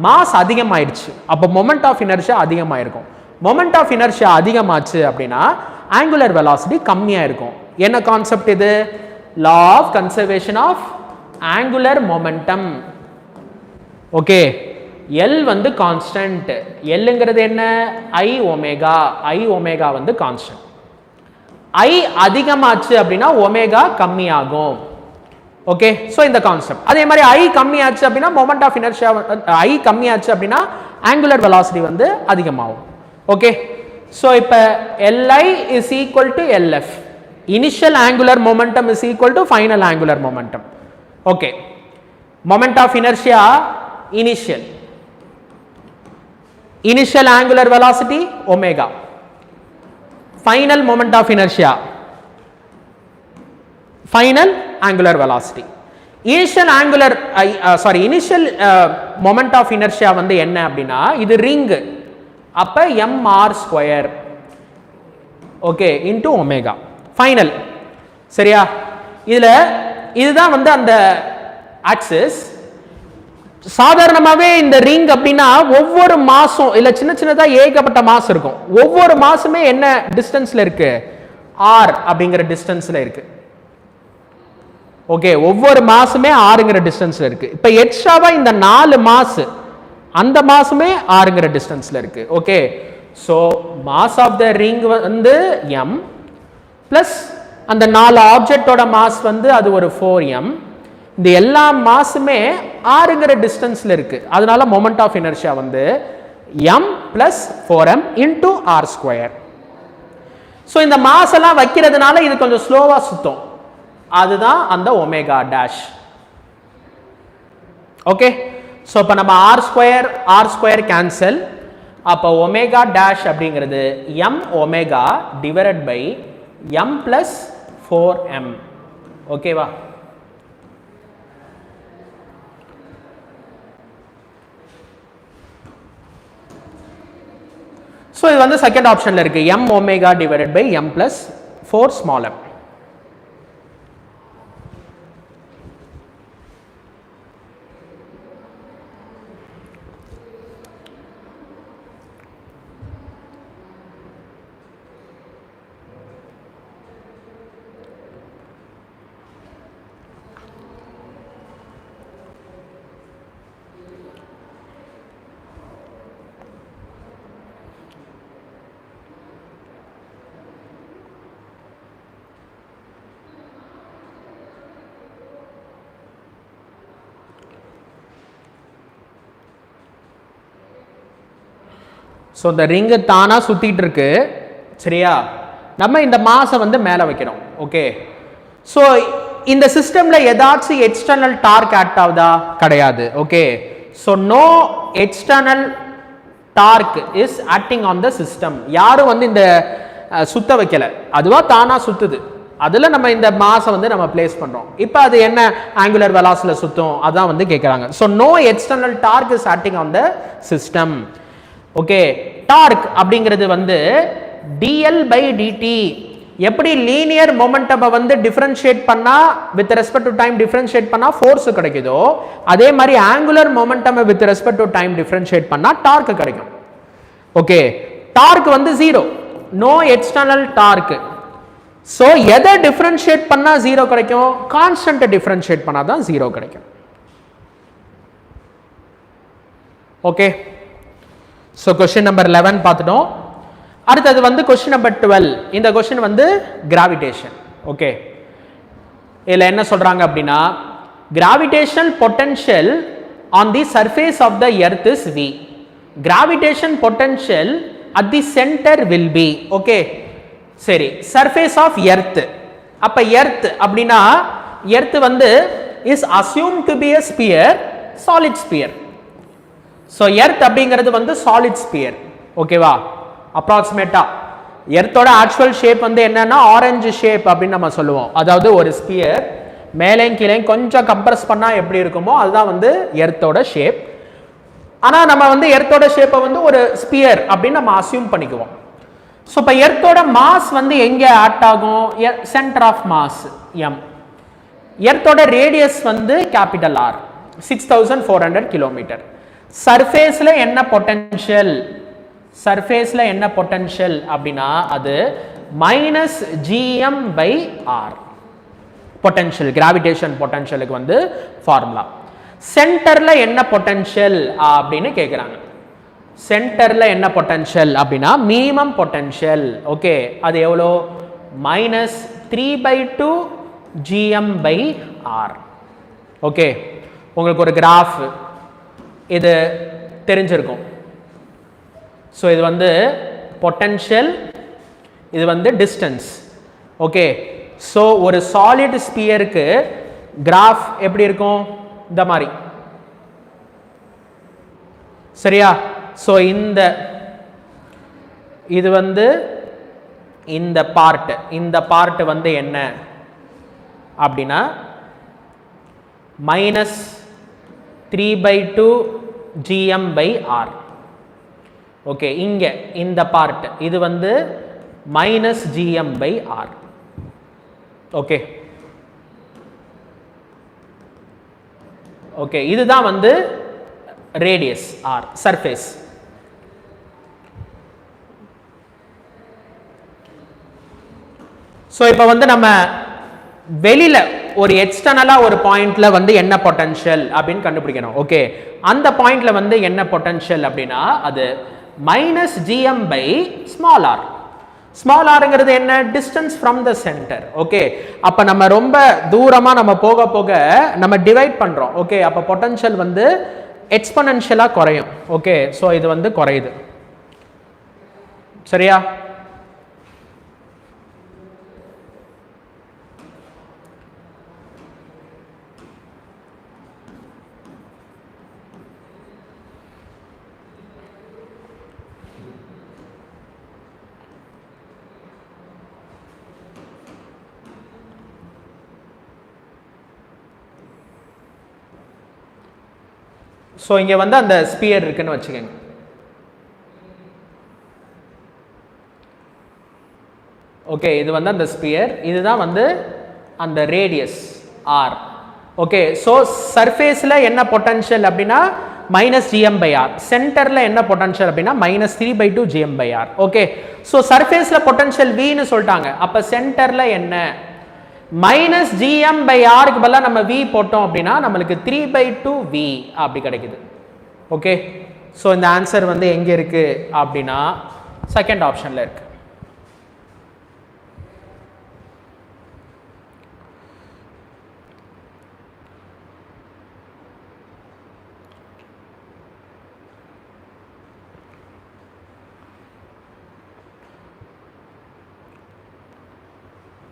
மாஸ் அதிகமாயிடுச்சு, அப்போ மொமெண்ட் ஆஃப் இனர்ஷியா அதிகமாயிருக்கும். மொமெண்ட் ஆஃப் இனர்ஷியா அதிகமாச்சு அப்படின்னா ஆங்குலர் வெலாசிட்டி கம்மியாக இருக்கும். என்ன கான்செப்ட் இது? Law of conservation of angular momentum. Okay, L வந்து கான்ஸ்டன்ட். எல்ங்கிறது என்ன? I omega. ஐ ஒமேகா வந்து கான்ஸ்டன்ட். ஐ அதிகமாச்சு அப்படின்னா ஒமேகா கம்மியாகும். ஓகே, ஸோ இந்த கான்செப்ட். அதே மாதிரி ஐ கம்மியாச்சு அப்படின்னா மொமெண்ட் ஆஃப் இனர்ஷியா, ஐ கம்மியாச்சு அப்படின்னா ஆங்குலர் வெலாசிட்டி வந்து அதிகமாகும். ஓகே, ஸோ இப்போ LI is equal to LF. Initial angular momentum is equal to final angular momentum. Okay, moment of inertia initial, initial angular velocity omega, final moment of inertia, final angular velocity. Initial angular initial moment of inertia வந்து என்ன அப்படின்னா, இது ring, அப்ப mr square okay into omega final. சரியா? இதுதான் வந்து அந்த axis. சாதாரணமாகவே இந்த ரிங் அப்படின்னா ஒவ்வொரு மாசம் இல்ல சின்ன சின்னதா ஏகப்பட்ட மாஸ் இருக்கும். ஒவ்வொரு மாசமே என்ன டிஸ்டன்ஸ்ல இருக்கு? ஆர் அப்படிங்கிற டிஸ்டன்ஸ்ல இருக்கு. ஓகே, ஒவ்வொரு மாசமே ஆறுங்கிற டிஸ்டன்ஸ்ல இருக்கு. இப்ப எக்ஸ்ட்ராவா இந்த 4 மாஸ், அந்த மாசமே ஆறுங்கிற டிஸ்டன்ஸ்ல இருக்கு. Okay, so mass of the ring வந்து m பிளஸ் அந்த 4 ஆப்ஜெக்டோட மாஸ் வந்து அது ஒரு 4m. இந்த எல்லா மாசுமே ஆறுங்கிற டிஸ்டன்ஸ்ல இருக்கு. அதனால மொமெண்ட் ஆஃப் இனர்ஷியா வந்து m plus 4m into R square. So இந்த மாஸ் எல்லாம் வைக்கிறதுனால இது கொஞ்சம் ஸ்லோவா சுத்தும். அதுதான் அந்த ஒமேகா டேஷ். ஓகே, ஸோ இப்போ நம்ம ஆர் ஸ்கொயர் கேன்சல், அப்போ ஒமேகா டேஷ் அப்படிங்கிறது m omega divided by m plus 4m. ஓகேவா? ஸோ இது வந்து செகண்ட் ஆப்ஷனில் இருக்கு m omega divided by m plus 4 small m. So இந்த ரிங்கு தானாக சுற்றிட்டு இருக்கு. சரியா? நம்ம இந்த மாஸை வந்து மேலே வைக்கிறோம். ஓகே. ஸோ இந்த சிஸ்டமில் ஏதாச்சும் எக்ஸ்டர்னல் டார்க் ஆக்ட் ஆகுதா? கிடையாது. Okay. So no external torque is acting on the system. யாரும் வந்து இந்த சுத்த வைக்கல, அதுவா தானாக சுற்றுது. அதில் நம்ம இந்த மாஸை வந்து நம்ம பிளேஸ் பண்ணுறோம். இப்போ அது என்ன ஆங்குலர் வெலாசிட்டியில் சுற்றும் அதான் வந்து கேட்குறாங்க. So no external torque is acting on the system. Okay. Torque அப்படிங்கிறது வந்து dl by dt. எப்படி லீனியர் மொமெண்டம் வந்து டிஃபரன்ஷியேட் பண்ணா with respect to time differentiate பண்ணா ஃபோர்ஸ் கிடைக்குதோ, அதே மாதிரி angular momentum with respect to time differentiate பண்ணா டார்க் கிடைக்கும். ஓகே. டார்க் வந்து 0, நோ எக்ஸ்டர்னல் டார்க். ஸோ எதை டிஃபரன்ஷியேட் பண்ணா 0 கிடைக்கும்? கான்ஸ்டன்ட் டிஃபரன்ஷியேட் பண்ணா தான் 0 கிடைக்கும். ஓகே. ஸோ கொஸ்டின் நம்பர் 11 பார்த்துட்டோம். அடுத்தது வந்து கொஸ்டின் நம்பர் 12. இந்த கொஸ்டின் வந்து கிராவிடேஷன். ஓகே. இதில் என்ன சொல்றாங்க அப்படின்னா, gravitational potential on the surface of the earth is v. Gravitation potential at the centre will be. Okay. சரி, சர்ஃபேஸ் ஆஃப் எர்த். அப்ப எர்த் அப்படின்னா எர்த் வந்து is assume to be a sphere, solid sphere. So earth அப்படிங்கிறது வந்து solid sphere. ஓகேவா? அப்ராக்சிமேட்டா எர்த்தோட actual shape வந்து என்னன்னா orange shape அப்படின்னு நம்ம சொல்லுவோம். அதாவது ஒரு ஸ்பியர் மேலேயும் கீழே கொஞ்சம் கம்ப்ரஸ் பண்ணா எப்படி இருக்குமோ அதுதான் வந்து எர்த்தோட ஷேப். ஆனா நம்ம வந்து எர்த்தோட ஷேப்பை வந்து ஒரு ஸ்பியர் அப்படின்னு நம்ம அசியூம் பண்ணிக்குவோம். ஸோ இப்போ எர்த்தோட மாஸ் வந்து எங்க ஆக்ட் ஆகும்? Centre of mass m. எர்த்தோட ரேடியஸ் வந்து கேபிட்டல் R, 6400 கிலோமீட்டர். சர்ஃபேஸ்ல என்ன பொட்டன்ஷியல்? சர்ஃபேஸ்ல என்ன பொட்டன்ஷியல் அப்படின்னா அது -gm/r. பொட்டன்ஷியல், கிராவிடேஷன் பொட்டன்ஷியலுக்கு வந்து ஃபார்முலா. சென்டர்ல என்ன பொட்டன்ஷியல் அப்படின்னு கேட்குறாங்க. சென்டர்ல என்ன பொட்டன்ஷியல் அப்படின்னா மினிமம் பொட்டன்ஷியல். ஓகே. அது எவ்வளோ? -3/2 gm/r. ஓகே. உங்களுக்கு ஒரு கிராஃப் இது தெரிஞ்சிருக்கும். ஸோ இது வந்து பொட்டன்ஷியல், இது வந்து டிஸ்டன்ஸ். ஓகே. ஸோ ஒரு சாலிட் ஸ்பியருக்கு கிராஃப் எப்படி இருக்கும்? இந்த மாதிரி. சரியா? ஸோ இது வந்து இந்த பார்ட் வந்து என்ன அப்படின்னா -3/2 gm/r. ஓகே. இங்க இந்த பார்ட் இது வந்து -gm/r. ஓகே. ஓகே. இதுதான் வந்து ரேடியஸ் r, சர்ஃபேஸ். ஸோ இப்போ வந்து நம்ம வெளியில ஒரு எக்ஸ்டர்னலா ஒரு பாயிண்ட்ல வந்து என்ன பொட்டன்ஷியல் அப்படின்னு கண்டுபிடிக்கணும். ஓகே. அந்த பாயிண்ட்ல வந்து என்ன பொட்டன்ஷியல் அப்படின்னா அது -gm/r. ஸ்மால் ஆர்ங்கிறது என்ன? Distance from the centre. Okay. அப்ப நம்ம ரொம்ப தூரமா நம்ம போக போக நம்ம டிவைட் பண்றோம். ஓகே. அப்ப பொட்டன்ஷியல் வந்து எக்ஸ்போனென்ஷியலா குறையும். ஓகே. ஸோ இது வந்து குறையுது. சரியா? ஸோ இங்கே வந்து அந்த ஸ்பியர் இருக்குன்னு வச்சுக்கோங்க. ஓகே, இது வந்து அந்த ஸ்பியர், இதுதான் வந்து அந்த ரேடியஸ் ஆர். ஓகே, ஸோ சர்ஃபேஸில் என்ன பொட்டன்ஷியல் அப்படின்னா -gm/r, சென்டரில் என்ன பொட்டன்ஷியல் அப்படின்னா -3/2 gm/r. ஓகே, ஸோ சர்ஃபேஸில் பொட்டன்ஷியல் வின்னு சொல்லிட்டாங்க. அப்போ சென்டரில் என்ன -gm/rக்கு பதிலாக நம்ம v போட்டோம் அப்படின்னா நம்மளுக்கு 3/2v அப்படி கிடைக்குது. ஓகே, ஸோ இந்த ஆன்சர் வந்து எங்கே இருக்கு அப்படின்னா செகண்ட் ஆப்ஷனில் இருக்கு.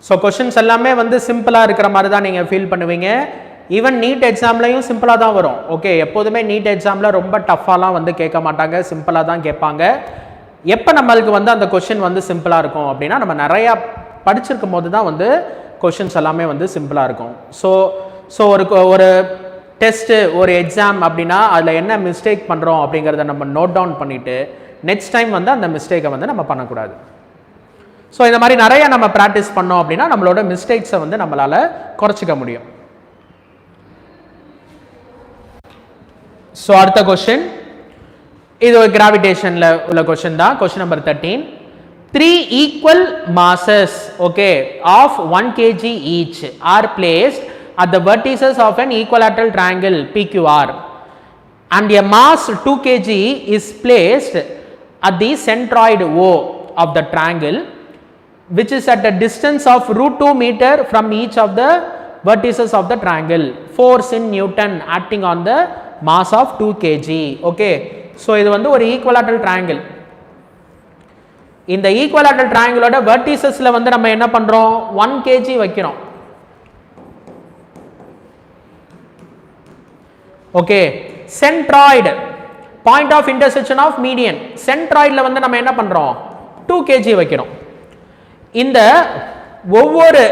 ஸோ கொஷின்ஸ் எல்லாமே வந்து சிம்பிளாக இருக்கிற மாதிரி தான் நீங்கள் ஃபீல் பண்ணுவீங்க. ஈவன் நீட் எக்ஸாம்லையும் சிம்பிளாக தான் வரும். ஓகே, எப்போதுமே நீட் எக்ஸாமில் ரொம்ப டஃப்பாலாம் வந்து கேட்க மாட்டாங்க, சிம்பிளாக தான் கேட்பாங்க. எப்போ நம்மளுக்கு வந்து அந்த கொஷின் வந்து சிம்பிளாக இருக்கும் அப்படின்னா நம்ம நிறையா படிச்சிருக்கும் போது தான் வந்து கொஷின்ஸ் எல்லாமே வந்து சிம்பிளாக இருக்கும். ஸோ ஒரு டெஸ்ட்டு, ஒரு எக்ஸாம் அப்படின்னா அதில் என்ன மிஸ்டேக் பண்ணுறோம் அப்படிங்கிறத நம்ம நோட் டவுன் பண்ணிவிட்டு நெக்ஸ்ட் டைம் வந்து அந்த மிஸ்டேக்கை வந்து நம்ம பண்ணக்கூடாது. ஸோ இந்த மாதிரி நிறைய நம்ம ப்ராக்டிஸ் பண்ணோம் அப்படின்னா நம்மளோட மிஸ்டேக்ஸை வந்து நம்மளால் குறைச்சிக்க முடியும். ஸோ அடுத்த கொஸ்டின், இது ஒரு கிராவிடேஷனில் உள்ள கொஸ்டின் தான். Question number 13. 3 equal masses, okay, of 1 kg each are placed at the vertices of an equilateral triangle PQR, and a mass 2 kg is placed at the centroid O of the triangle, which is at a distance of √2 meter from each of the vertices of the triangle. Force in Newton acting on the mass of 2 kg. Okay, so இது வந்து ஒரு ஈக்குவலாட்டரல் triangle. இந்த ஈக்குவலாட்டரல் ட்ரையாங்கிளோட வெர்டிசஸ்ல வந்து நம்ம என்ன பண்றோம், 1 kg வைக்கிறோம். Okay, centroid, point of intersection of median, சென்ட்ராய்டுல வந்து நம்ம என்ன பண்றோம், 2 kg வைக்கிறோம். இந்த ஒவ்வொரு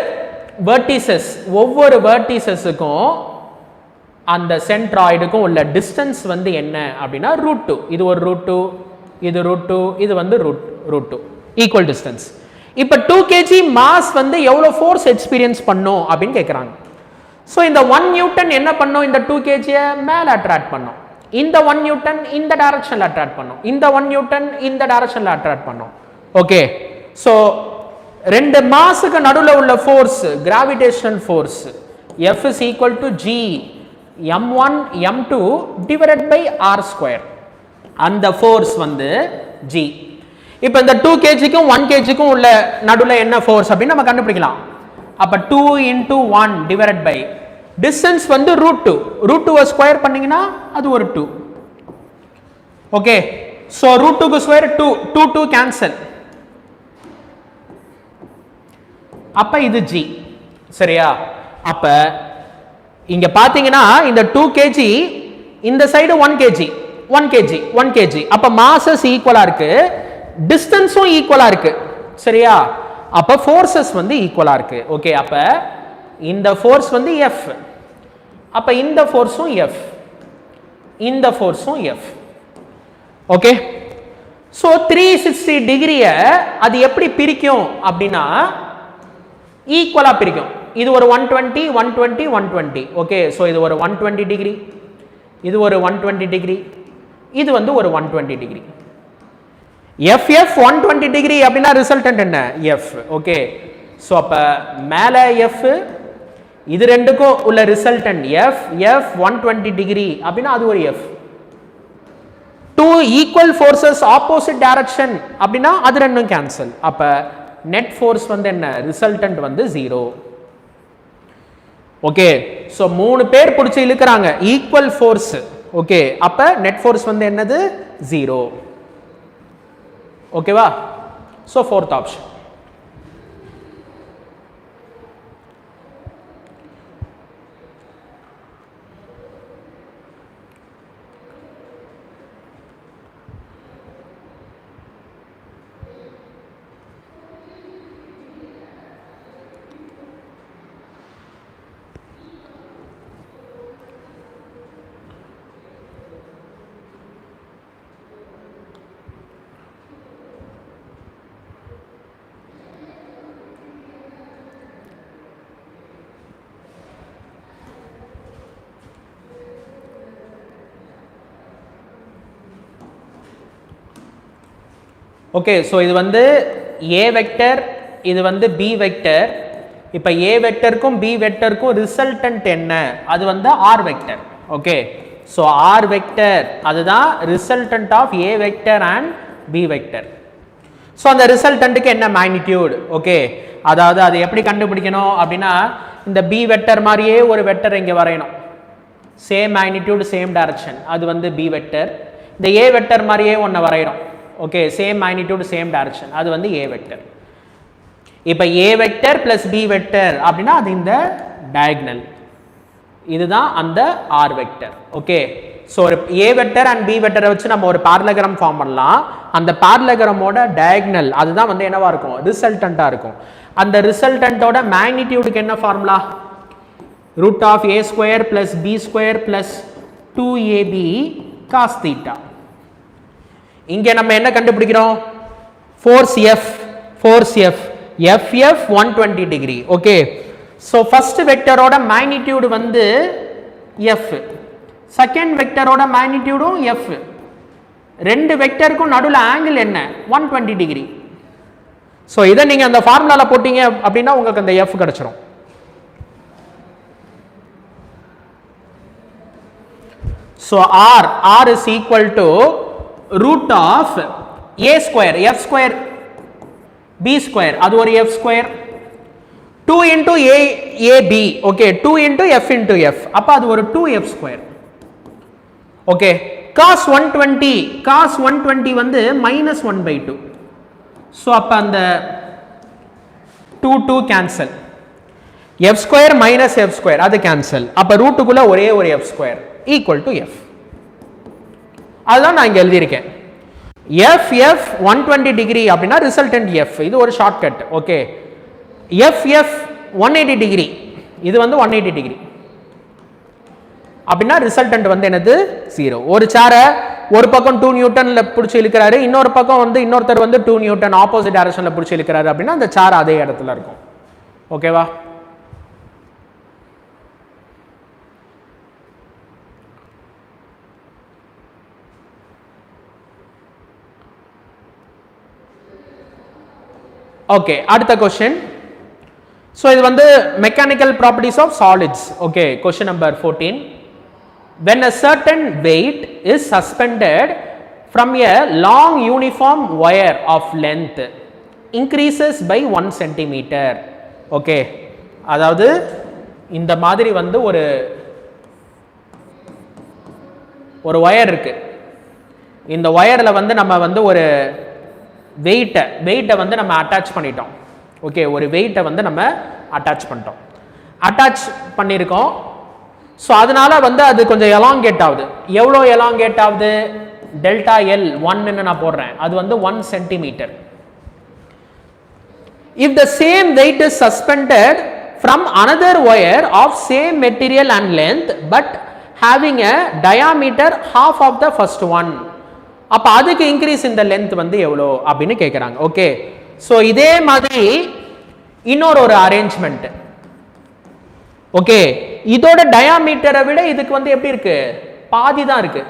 வெர்டிசஸுக்கும் அந்த சென்ட்ராய்டுக்கும் உள்ள டிஸ்டன்ஸ் வந்து என்ன அப்படின்னா √2. இது ஒரு √2, இது √2, இது வந்து √2, ஈக்குவல் டிஸ்டன்ஸ். இப்போ 2 kg மாஸ் வந்து எவ்வளோ ஃபோர்ஸ் எக்ஸ்பீரியன்ஸ் பண்ணும் அப்படின்னு கேட்குறாங்க. ஸோ இந்த 1 நியூட்டன் என்ன பண்ணும், இந்த 2 kg மேலே அட்ராக்ட் பண்ணும். இந்த 1 நியூட்டன் இந்த டைரக்ஷனில் அட்ராக்ட் பண்ணும். இந்த 1 நியூட்டன் இந்த டைரக்ஷனில் அட்ராக்ட் பண்ணும். ஓகே, ஸோ ரெண்டு மாஸுக்கு நடுவில் உள்ள force gravitational force F is equal to G m1 m2 divided by r². அந்த ஃபோர்ஸ் வந்து G. இப்போ இந்த 2 kgக்கும் 1 kgக்கும் உள்ள நடுவில் என்ன ஃபோர்ஸ் அப்படின்னு நம்ம கண்டுபிடிக்கலாம். அப்போ 2 × 1 divided by டிஸ்டன்ஸ் வந்து √2, √2 ஸ்கொயர் பண்ணீங்கன்னா அது ஒரு 2. ஓகே, ஸோ √2க்கு ஸ்கொயர் 2, 2 2 கேன்சல். அப்ப இது G. சரியா? அப்ப இங்க பாத்தீங்கன்னா இந்த 2 kg, இந்த சைடு 1 kg, 1 kg, 1 kg. அப்ப மாசஸ் ஈக்குவலா இருக்கு, டிஸ்டன்ஸும் ஈக்குவலா இருக்கு. சரியா? அப்ப ஃபோர்சஸ் வந்து ஈக்குவலா இருக்கு. ஓகே, அப்ப இந்த ஃபோர்ஸ் வந்து F, அப்ப இந்த ஃபோர்ஸும் F, இந்த ஃபோர்ஸும் F. ஓகே, ஸோ 360 டிகிரிய அது எப்படி பிரிக்கும் அப்படின்னா ஈக்குவலா பிரிக்கும். இது ஒரு 120, 120, 120. ஓகே, ஸோ இது ஒரு 120 டிகிரி, இது ஒரு 120 டிகிரி, இது வந்து ஒரு 120 டிகிரி. FF 120 டிகிரி அப்படின்னா ரிசல்டன்ட் என்ன, F. ஓகே, ஸோ அப்ப மேல F, இது ரெண்டுக்கும் உள்ள ரிசல்டன்ட் F, F 120 டிகிரி அப்படின்னா அது ஒரு F. 2 equal forces opposite direction அப்படின்னா அது ரெண்டும் கேன்சல். அப்ப நெட் ஃபோர்ஸ் வந்து என்ன, ரிசல்டன்ட் வந்து 0. ஓகே, ஸோ 3 பேர் பிடிச்சி இழுக்கிறாங்க, ஈக்குவல் ஃபோர்ஸ். ஓகே, அப்ப நெட் ஃபோர்ஸ் வந்து என்னது, 0. ஓகேவா? So 4th option. Okay, so இது வந்து ஏ வெக்டர், இது வந்து பி வெக்டர். இப்போ ஏ வெக்டருக்கும் பி வெக்டருக்கும் ரிசல்டன்ட் என்ன? அது வந்து R vector. Okay, so R vector அதுதான் resultant of A vector and B vector. So அந்த ரிசல்டன்ட்டுக்கு என்ன மேக்னிடியூட்? ஓகே, அதாவது அது எப்படி கண்டுபிடிக்கணும் அப்படின்னா, இந்த பி வெக்டர் மாதிரியே ஒரு வெக்டர் இங்கே வரையணும். சேம் மேக்னிடியூட் சேம் டைரக்ஷன், அது வந்து பி வெக்டர். இந்த ஏ வெக்டர் மாதிரியே ஒன்று வரைகிறோம். Okay, same magnitude same direction, அது வந்து ஏ வெக்டர். இப்போ A vector plus B vector அப்படின்னா அது இந்த டயகனல், இதுதான் அந்த ஆர் வெக்டர். ஓகே, ஸோ ஒரு ஏ வெக்டர் அண்ட் பி வெக்டரை வச்சு நம்ம ஒரு parallelogram ஃபார்ம் பண்ணலாம். அந்த parallelogramோட டயகனல் அதுதான் வந்து என்னவா இருக்கும்? ரிசல்டண்டா இருக்கும். அந்த ரிசல்டன்ட்டோட மேக்னிடியூடுக்கு என்ன formula? Root of A square plus B square plus 2ab cos theta. இங்கே நம்ம என்ன கண்டுபிடிக்கிறோம்? Force F, force F, F 120 degree. Okay, so first வெக்டரோட மேக்னிடியூடு வந்து எஃப், செகண்ட் வெக்டரோட மேக்னிடியூடும் எஃப். ரெண்டு வெக்டருக்கும் நடுவில் ஆங்கிள் என்ன? 120 டிகிரி. ஸோ இதை நீங்கள் அந்த ஃபார்முலாவில் போட்டீங்க அப்படின்னா உங்களுக்கு அந்த எஃப் கிடைச்சிரும். So R is equal to root of a square, f square, b square, அது ஒரு f square, 2 into ab, okay, 2 into f into f, அப்ப அது ஒரு 2f square. Okay, cos 120 வந்து minus 1/2. So அப்ப அந்த 2 cancel, f square minus f square அது cancel, அப்ப ரூட்டுக்குள்ள ஒரே ஒரு f square equal to f. அதுதான் நான் இங்க எழுதியிருக்கேன். f 120 டிகிரி அப்படின்னா ரிசல்டன்ட் f, இது ஒரு ஷார்ட்கட். ஓகே, f 180 டிகிரி, இது வந்து 180 டிகிரி அப்படின்னா ரிசல்டன்ட் வந்து என்னது? 0. ஒரு சேரை ஒரு பக்கம் 2 நியூட்டன்ல பிடிச்சி இழுக்கிறாரு, இன்னொரு பக்கம் வந்து இன்னொருத்தர் வந்து 2 நியூட்டன் ஆப்போசிட் டைரக்ஷன்ல பிடிச்சி இழுக்கிறாரு அப்படின்னா அந்த சேர் அதே இடத்துல இருக்கும். ஓகேவா? ஓகே, அடுத்த கொஸ்டின். ஸோ இது வந்து mechanical properties of solids. Okay, question number 14. When a certain weight is suspended from a long uniform wire of length increases by 1 centimeter. Okay, அதாவது இந்த மாதிரி வந்து ஒரு வயர் இருக்கு. இந்த வயர்ல வந்து நம்ம வந்து ஒரு வெயிட்டை வந்து நம்ம அட்டாச் பண்ணிட்டோம். ஓகே, ஒரு வெயிட்டை வந்து நம்ம அட்டாச் பண்ணிட்டோம், அட்டாச் பண்ணியிருக்கோம். ஸோ அதனால வந்து அது கொஞ்சம் எலாங்கேட் ஆகுது. எவ்வளோ எலாங்கேட் ஆகுது? டெல்டா எல் 1 நான் போடுறேன், அது வந்து 1 centimetre. If the same wait is suspended from another wire of same material and length but having a diameter half of the first one, அப்ப அதுக்கு இன்க்ரீஸ் இந்த லென்த் வந்து எவ்வளோ அப்படின்னு கேட்குறாங்க. ஓகே, ஸோ இதே மாதிரி இன்னொரு அரேஞ்ச்மெண்ட். ஓகே, இதோட டயாமீட்டரை விட இதுக்கு வந்து எப்படி இருக்கு? பாதி தான் இருக்கு.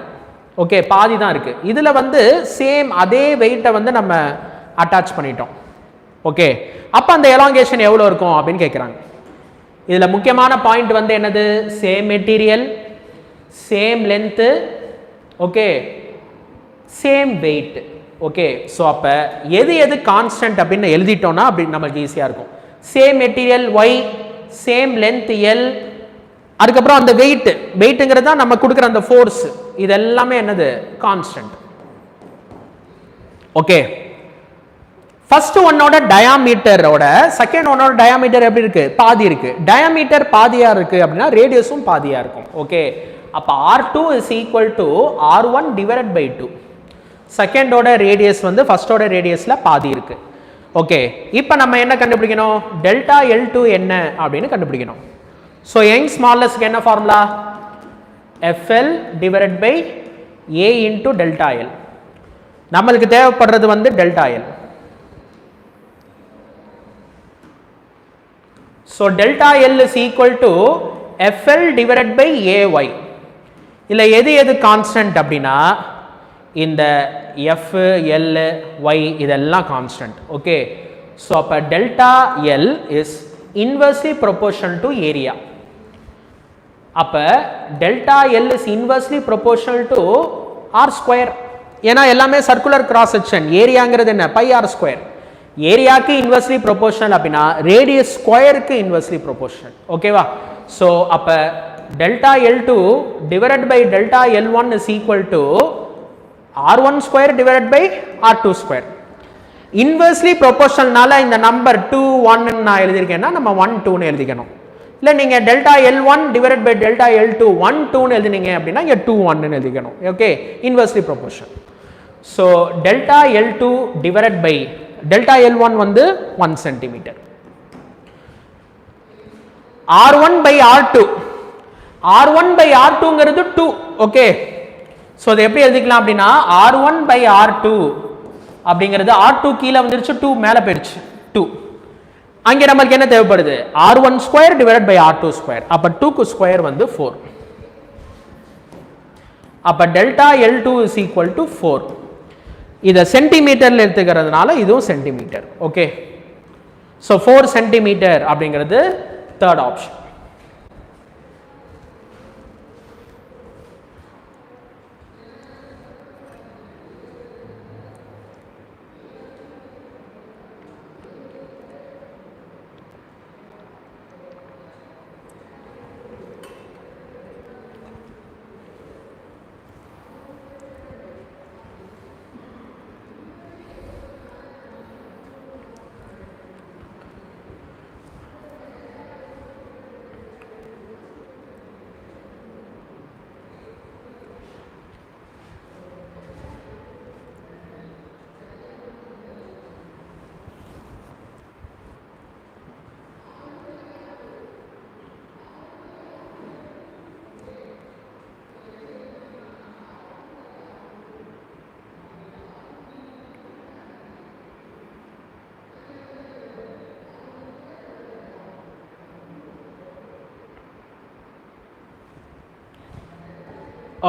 ஓகே, பாதி தான் இருக்கு. இதுல வந்து சேம் அதே வெயிட்டை வந்து நம்ம அட்டாச் பண்ணிட்டோம். ஓகே, அப்ப அந்த எலாங்கேஷன் எவ்வளோ இருக்கும் அப்படின்னு கேட்குறாங்க. இதுல முக்கியமான பாயிண்ட் வந்து என்னது? Same material, same length, okay, same weight. Okay, so அப்போ எது கான்ஸ்டன்ட் அப்படின்னு எழுதிட்டோம்னா அப்படி நமக்கு ஈஸியாக இருக்கும். Same material Y, same length L, அதுக்கப்புறம் அந்த வெயிட்டுங்கிறது தான் நம்ம கொடுக்குற அந்த ஃபோர்ஸ், இது எல்லாமே என்னது? கான்ஸ்டன்ட். ஓகே, ஃபர்ஸ்ட் ஒன்னோட டயாமீட்டரோட செகண்ட் ஒன்னோட டயாமீட்டர் எப்படி இருக்கு? பாதி இருக்கு. டயாமீட்டர் பாதியா இருக்கு அப்படின்னா ரேடியஸும் பாதியா இருக்கும். ஓகே, அப்ப R2 is equal to R1 divided by 2. செகண்டோட radius வந்து ஃபர்ஸ்டோட ரேடியஸ்ல பாதி இருக்கு. ஓகே, இப்போ நம்ம என்ன கண்டுபிடிக்கணும்? டெல்டா L2 என்ன அப்படின்னு கண்டுபிடிக்கணும். ஸோ யங்ஸ் மாடுலஸ்க்கு என்ன formula? FL divided by A into delta L. நம்மளுக்கு தேவைப்படுறது வந்து delta L. So delta L is equal to FL divided by AY. இல்லை எது கான்ஸ்டன்ட் அப்படின்னா இந்த F, L, Y இதெல்லாம் கான்ஸ்டன்ட். ஓகே, ஸோ அப்போ delta L is inversely proportional to area. அப்போ delta L is inversely proportional to R square. ஏன்னா எல்லாமே circular cross section. ஏரியாங்கிறது என்ன? Pi R square. ஏரியாக்கு இன்வெர்ஸ்லி ப்ரொபோர்ஷனல் அப்படின்னா ரேடியஸ் ஸ்கொயருக்கு இன்வெர்ஸ்லி ப்ரொபோர்ஷனல். ஓகேவா? ஸோ அப்போ delta L2 divided by delta L1 is equal to R1 square divided by R2 square. Inversely ப்ரொபோர்ஷனல்னால இந்த நம்பர் 2 1 நான் எழுதியிருக்கேன்னா நம்ம 1 2ன்னு எழுதிக்கணும். இல்லை நீங்கள் delta L1 divided by delta L2 1 2ன்னு எழுதினீங்க அப்படின்னா இங்கே 2 1ன்னு எழுதிக்கணும். Okay, inversely proportion. So delta L2 divided by delta L1 வந்து 1 centimetre. R1 by R2, R1 by R2ங்கிறது 2. ஓகே, ஸோ அதை எப்படி எழுதிக்கலாம் அப்படின்னா R1 by R2 அப்படிங்கிறது R2 கீழே வந்துருச்சு, 2 மேலே போயிடுச்சு 2. அங்கே நமக்கு என்ன தேவைப்படுது? R1 square divided by R2 square. அப்போ 2க்கு ஸ்கொயர் வந்து 4. அப்போ delta L2 is equal to 4. இதை சென்டிமீட்டர்ல எடுத்துக்கிறதுனால இதுவும் சென்டிமீட்டர். ஓகே, ஸோ 4 சென்டிமீட்டர் அப்படிங்கிறது தேர்ட் ஆப்ஷன்.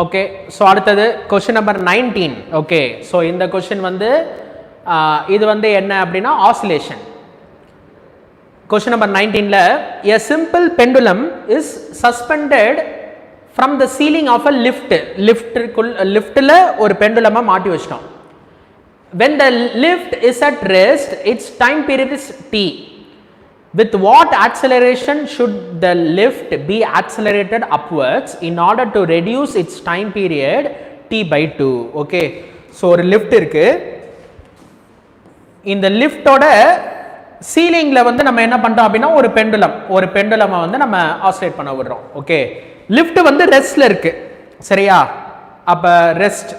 ஓகே, ஸோ அடுத்தது கொஸ்டின் நம்பர் 19. ஓகே, ஸோ இந்த கொஸ்டின் வந்து இது வந்து என்ன அப்படின்னா ஆசிலேஷன். கொஸ்டின் நம்பர் 19ல a simple pendulum is suspended from the ceiling of a liftல ஒரு பெண்டுலமை மாட்டி வச்சிட்டோம். when the lift is at rest its time period is t. with what acceleration should the lift be accelerated upwards in order to reduce its time period t by 2? Okay, so ஒரு lift இருக்கு. இந்த லிஃப்டோட சீலிங்ல வந்து நம்ம என்ன பண்றோம் அப்படின்னா ஒரு பெண்டுலமை வந்து நம்ம ஆசிலேட் பண்ண விடுறோம். ஓகே, லிஃப்ட் வந்து ரெஸ்ட்ல இருக்கு. சரியா? அப்ப ரெஸ்ட்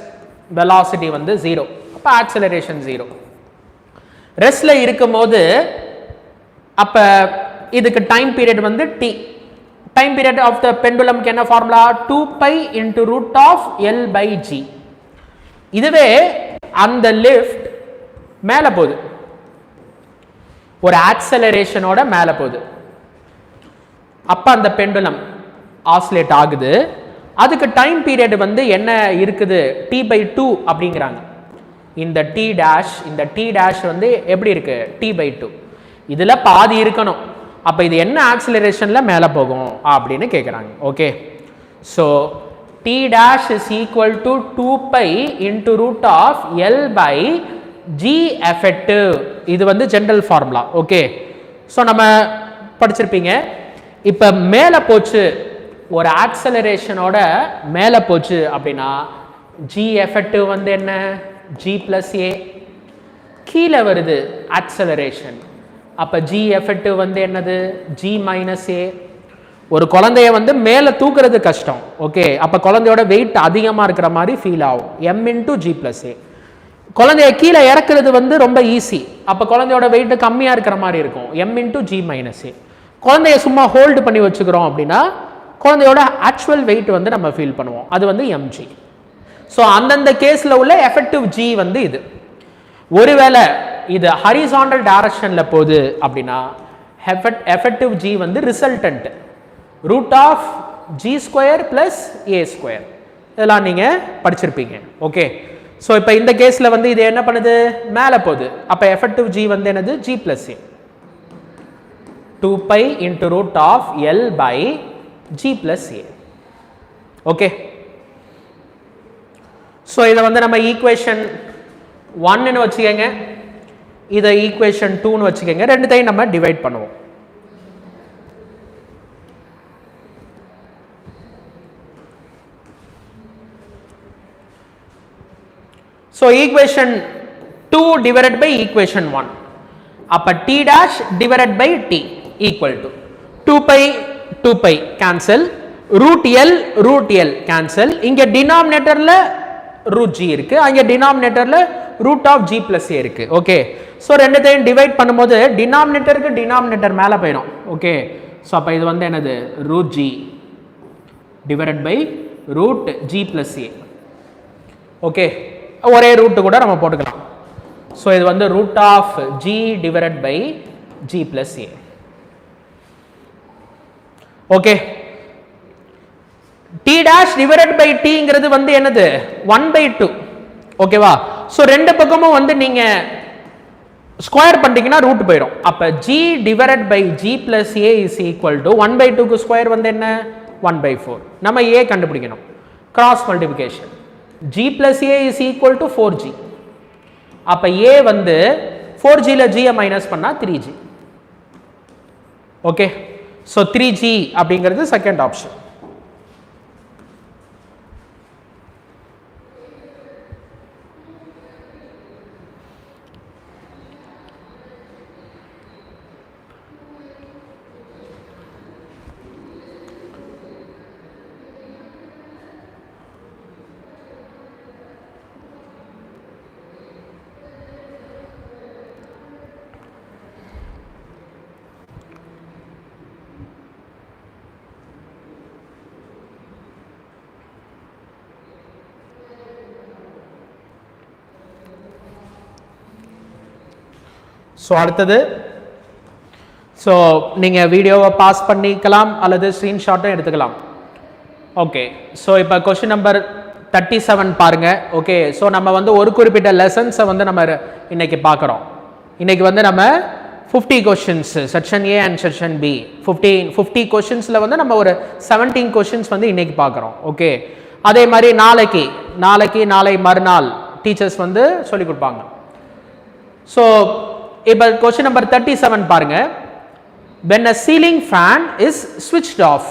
வெலாசிட்டி வந்து 0, அப்ப ஆக்சலரேஷன் 0. ரெஸ்ட்ல இருக்கும்போது அப்ப இதுக்கு டைம் பீரியட் வந்து t. Time period of the பெண்டுலம்க்கு என்ன formula? 2 pi into root of L by G. இதுவே அந்த லிஃப்ட் மேல போகுது, ஒரு ஆக்சலரேஷனோட மேல போகுது. அப்ப அந்த பெண்டுலம் ஆசிலேட் ஆகுது. அதுக்கு டைம் பீரியட் வந்து என்ன இருக்குது? t by 2 அப்படிங்கிறாங்க. இந்த t dash வந்து எப்படி இருக்கு? t by 2. இதுல பாதி இருக்கணும். அப்ப இது என்ன ஆக்சலரேஷன்ல மேல போகும் அப்படின்னு கேக்குறாங்க. Okay, so t dash is equal to 2 pi into root of L by G effective. இது வந்து ஜெனரல் ஃபார்முலா. ஓகே, சோ நம்ம படிச்சிருப்பீங்க. இப்ப மேல போச்சு, ஒரு ஆக்சலரேஷனோட மேல போச்சு அப்படின்னா G effective வந்து என்ன? G plus A. கீழே வருது ஆக்சலரேஷன், அப்ப G effective வந்து என்னது? G minus A. ஒரு குழந்தைய வந்து மேல தூக்குறது கஷ்டம். ஓகே, அப்ப குழந்தையோட வெயிட் அதிகமா இருக்கிற மாதிரி ஃபீல் ஆகும். M into G plus A. குழந்தைய கீழே இறக்குறது வந்து ரொம்ப ஈஸி. அப்ப குழந்தையோட வெயிட் கம்மியா இருக்கிற மாதிரி இருக்கும். M into G minus A. குழந்தைய சும்மா ஹோல்டு பண்ணி வச்சுக்கிறோம் அப்படின்னா குழந்தையோட ஆக்சுவல் வெயிட் வந்து நம்ம ஃபீல் பண்ணுவோம். அது வந்து mg. ஸோ அந்தந்த கேஸ்ல உள்ள எஃபெக்டிவ் G வந்து இது. ஒருவேளை இது ஹரிசாண்டல் டைரக்ஷன்ல போகுது அப்படின்னா எஃபெக்டிவ் G வந்து resultant root of G square plus A square. இதெல்லாம் நீங்க படிச்சிருப்பீங்க. ஓகே, ஸோ இப்போ இந்த கேஸில் வந்து இது என்ன பண்ணுது மேலே போகுது. அப்போ எஃபெக்டிவ் g வந்து என்னது g plus a 2 pi into root of L by g plus a. Okay, so இதை வந்து நம்ம ஈக்குவேஷன் 1ன்னு வச்சுக்கோங்க, இதை ஈக்குவேஷன் 2ன்னு வச்சுக்கோங்க. ரெண்டுத்தையும் நம்ம டிவைட் பண்ணுவோம். So equation 2 divided by equation 1. அப்போ t dash divided by t equal to 2 pi cancel, root L cancel. இங்க denominatorல root g இருக்கு, அங்க denominatorல root of g plus a இருக்கு. ஓகே, ஸோ ரெண்டுத்தையும் டிவைட் பண்ணும்போது டினாமினேட்டருக்கு டினாமினேட்டர் மேலே போயிடும். ஓகே, ஸோ அப்போ இது வந்து என்னது root g divided by root g plus a. Okay, ஒரே ரூட் கூட நம்ம போட்டுக்கலாம். ஸோ இது வந்து root of g divided by g plus a. Okay, t dash divided by tங்கிறது வந்து என்னது 1/2. ஓகேவா? ஸோ ரெண்டு பக்கமும் வந்து நீங்க ஸ்கொயர் பண்ணிட்டீங்கன்னா ரூட் போயிடும். அப்ப g divided by g plus a is equal to 1/2க்கு ஸ்கொயர் வந்து என்ன 1/4. நம்ம a கண்டுபிடிக்கணும். Cross multiplication g plus a is equal to 4g. அப்ப a வந்து 4g ல g மைனஸ் பண்ணா 3g. ஓகே, ஸோ 3g அப்படிங்கிறது செகண்ட் ஆப்ஷன். ஸோ அடுத்தது, ஸோ நீங்கள் வீடியோவை பாஸ் பண்ணிக்கலாம் அல்லது ஸ்க்ரீன்ஷாட்டும் எடுத்துக்கலாம். ஓகே, ஸோ இப்போ கொஸ்டின் நம்பர் 37 பாருங்க. ஓகே, ஸோ நம்ம வந்து ஒரு குறிப்பிட்ட லெசன்ஸை வந்து நம்ம இன்னைக்கு பார்க்குறோம். இன்னைக்கு வந்து நம்ம 50 questions section A and section B 50 கொஸ்டின்ஸில் வந்து நம்ம ஒரு 17 கொஸ்டின்ஸ் வந்து இன்னைக்கு பார்க்குறோம். ஓகே, அதே மாதிரி நாளை மறுநாள் டீச்சர்ஸ் வந்து சொல்லிக் கொடுப்பாங்க. ஸோ இப்போ கொஸ்டின் நம்பர் 37 பாருங்க. when a ceiling fan is switched off,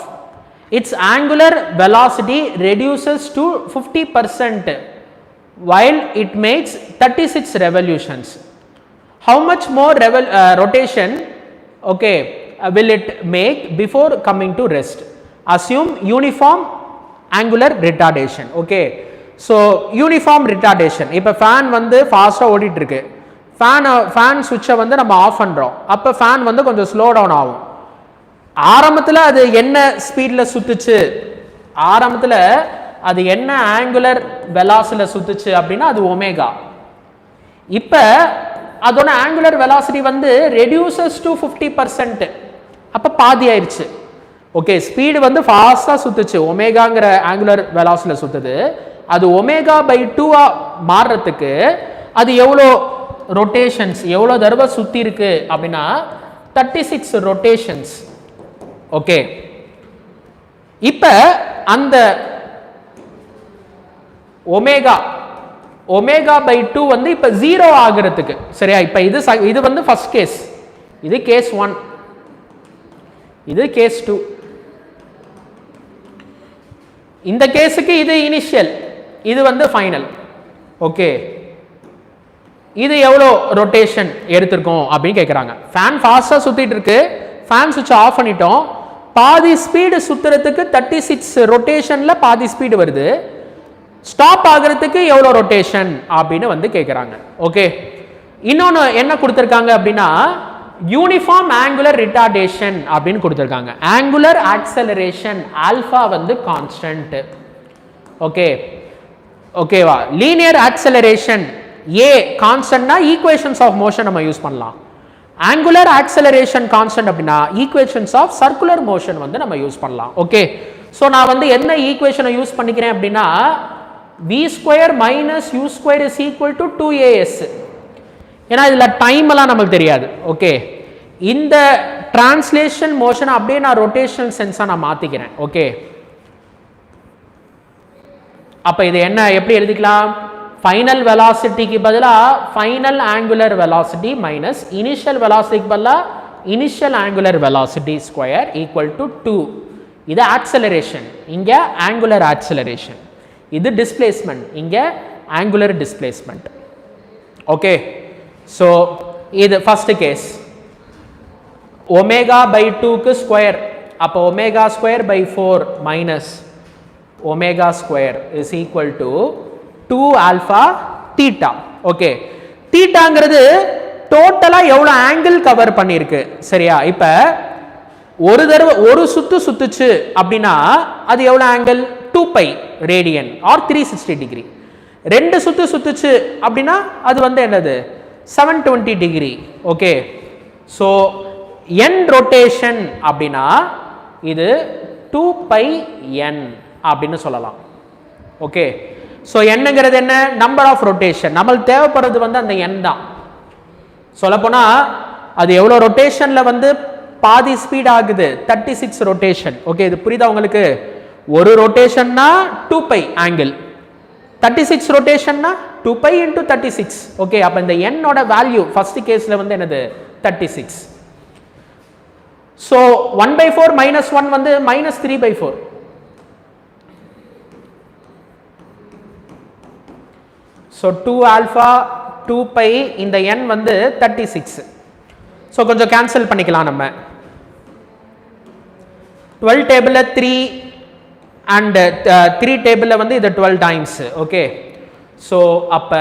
its angular velocity reduces to 50% while it makes 36 revolutions. How much more rotation will it make before coming to rest? Assume uniform angular retardation. Okay, so uniform retardation. இப்போ fan வந்து ஃபாஸ்ட்டாக ஓடிட்டு இருக்கு, fan சுவிட்சை வந்து நம்ம of பண்ணுறோம். அப்போ ஃபேன் வந்து கொஞ்சம் ஸ்லோ டவுன் ஆகும். ஆரம்பத்தில் அது என்ன ஸ்பீடில் சுற்றுச்சு, ஆரம்பத்தில் அது என்ன ஆங்குலர் வெலாசிட்டியில் சுற்றுச்சு அப்படின்னா அது ஒமேகா. இப்போ அதோட ஆங்குலர் வெலாசிட்டி வந்து ரெடியூசஸ் டு 50%. அப்போ பாதி ஆயிடுச்சு. ஓகே, ஸ்பீடு வந்து ஃபாஸ்ட்டாக சுற்றுச்சு, ஒமேகாங்கிற ஆங்குலர் வெலாசிட்டியில் சுற்றுது. அது ஒமேகா பை 2 மாறுறதுக்கு அது எவ்வளோ ரொட்டேஷன்ஸ், எவ்வளோ தடவை சுற்றி இருக்கு அப்படின்னா 36 ரொட்டேஷன்ஸ். ஓகே, இப்போ அந்த ஒமேகா பை 2 வந்து இப்போ 0 ஆகிறதுக்கு சரியா. இப்போ இது வந்து ஃபர்ஸ்ட் கேஸ், இது கேஸ் 1, இது கேஸ் 2. இந்த கேஸுக்கு இது இனிஷியல், இது வந்து ஃபைனல். ஓகே, இது எவ்வளோ ரொட்டேஷன் எடுத்திருக்கோம் அப்படின்னு கேட்குறாங்க. ஃபேன் ஃபாஸ்ட்டாக சுற்றிட்டு இருக்கு, ஃபேன் சுவிட்ச் ஆஃப் பண்ணிட்டோம், பாதி ஸ்பீடு சுற்றுறதுக்கு 36 ரொட்டேஷனில் பாதி ஸ்பீடு வருது, ஸ்டாப் ஆகிறதுக்கு எவ்வளோ ரொட்டேஷன் அப்படின்னு வந்து கேட்குறாங்க. ஓகே, இன்னொன்று என்ன கொடுத்துருக்காங்க அப்படின்னா யூனிஃபார்ம் ஆங்குலர் ரிட்டார்டேஷன் அப்படின்னு கொடுத்துருக்காங்க. ஆங்குலர் ஆக்சலரேஷன் ஆல்ஃபா வந்து கான்ஸ்டன்ட். ஓகே, ஓகேவா. லீனியர் ஆக்சலரேஷன் ஏ கான்ஸ்டன்ட்னா ஈக்குவேஷன்ஸ் ஆஃப் மோஷன் நம்ம யூஸ் பண்ணலாம். ஆங்குலர் ஆக்சலரேஷன் கான்ஸ்டன்ட் அப்படின்னா ஈக்குவேஷன்ஸ் ஆஃப் சர்க்குலர் மோஷன் வந்து நம்ம யூஸ் பண்ணலாம். ஓகே, ஸோ நான் வந்து என்ன ஈக்குவேஷனை யூஸ் பண்ணிக்கிறேன் அப்படின்னா v square minus u square is equal to 2as. ஏன்னா இதுல டைம் எல்லாம் நமக்கு தெரியாது. ஓகே, இந்த டிரான்ஸ்லேஷன் மோஷன் அப்படியே நான் ரொட்டேஷனல் சென்ஸா நான் மாத்திக்கிறேன். ஓகே, அப்ப இது என்ன எப்படி எழுதிக்கலாம்? ஃபைனல் வெலாசிட்டிக்கு பதிலா final angular velocity minus initial வெலாசிட்டிக்கு பதிலா initial angular velocity square equal to 2. இது ஆக்சலரேஷன், இங்க ஆங்குலர் ஆக்சலரேஷன். இது டிஸ்பிளேஸ்மெண்ட், இங்க ஆங்குலர் டிஸ்பிளேஸ்மெண்ட். ஓகே, ஸோ இது ஃபர்ஸ்ட் கேஸ். ஒமேகா பை 2க்கு ஸ்கொயர், அப்போ omega square by 4 minus omega square is equal to 2 alpha theta. Okay, தீட்டாங்கிறது டோட்டலா எவ்வளவு ஆங்கிள் கவர் பண்ணிருக்கு. சரியா? இப்ப ஒரு தடவை ஒரு சுத்து சுத்துச்சு அப்படின்னா அது எவ்வளவு ஆங்கிள்? 2π radian R 360 degree. ரெண்டு சுத்து சுத்துச்சு அப்படின்னா அது வந்து என்னது? 720 degree. Okay, so n rotation அப்படின்னா இது 2πn அப்படின்னு சொல்லலாம். ஓகே, ஸோ என்னங்கிறது என்ன? Number of rotation. நம்மளுக்கு தேவைப்படுறது வந்து அந்த n தான். சொல்லப்போனா அது எவ்வளோ ரொட்டேஷன்ல வந்து பாதி ஸ்பீட் ஆகுது? 36 ரொட்டேஷன். ஓகே, இது புரியுதா உங்களுக்கு? ஒரு ரொட்டேஷன்னா 2π ஆங்கிள், 36 ரொட்டேஷன்னா 2π into 36. ஓகே, அப்ப இந்த n ஓட வேல்யூ ஃபர்ஸ்ட் கேஸ்ல வந்து என்னது? 36. ஸோ 1/4 minus 1 வந்து minus 3/4. ஸோ 2 ஆல்ஃபா 2π, இந்த n வந்து 36. ஸோ கொஞ்சம் கேன்சல் பண்ணிக்கலாம் நம்ம. 12 டேபிள்ல 3 அண்ட் 3 டேபிள்ல வந்து இது 12 டைம்ஸ். ஓகே, ஸோ அப்ப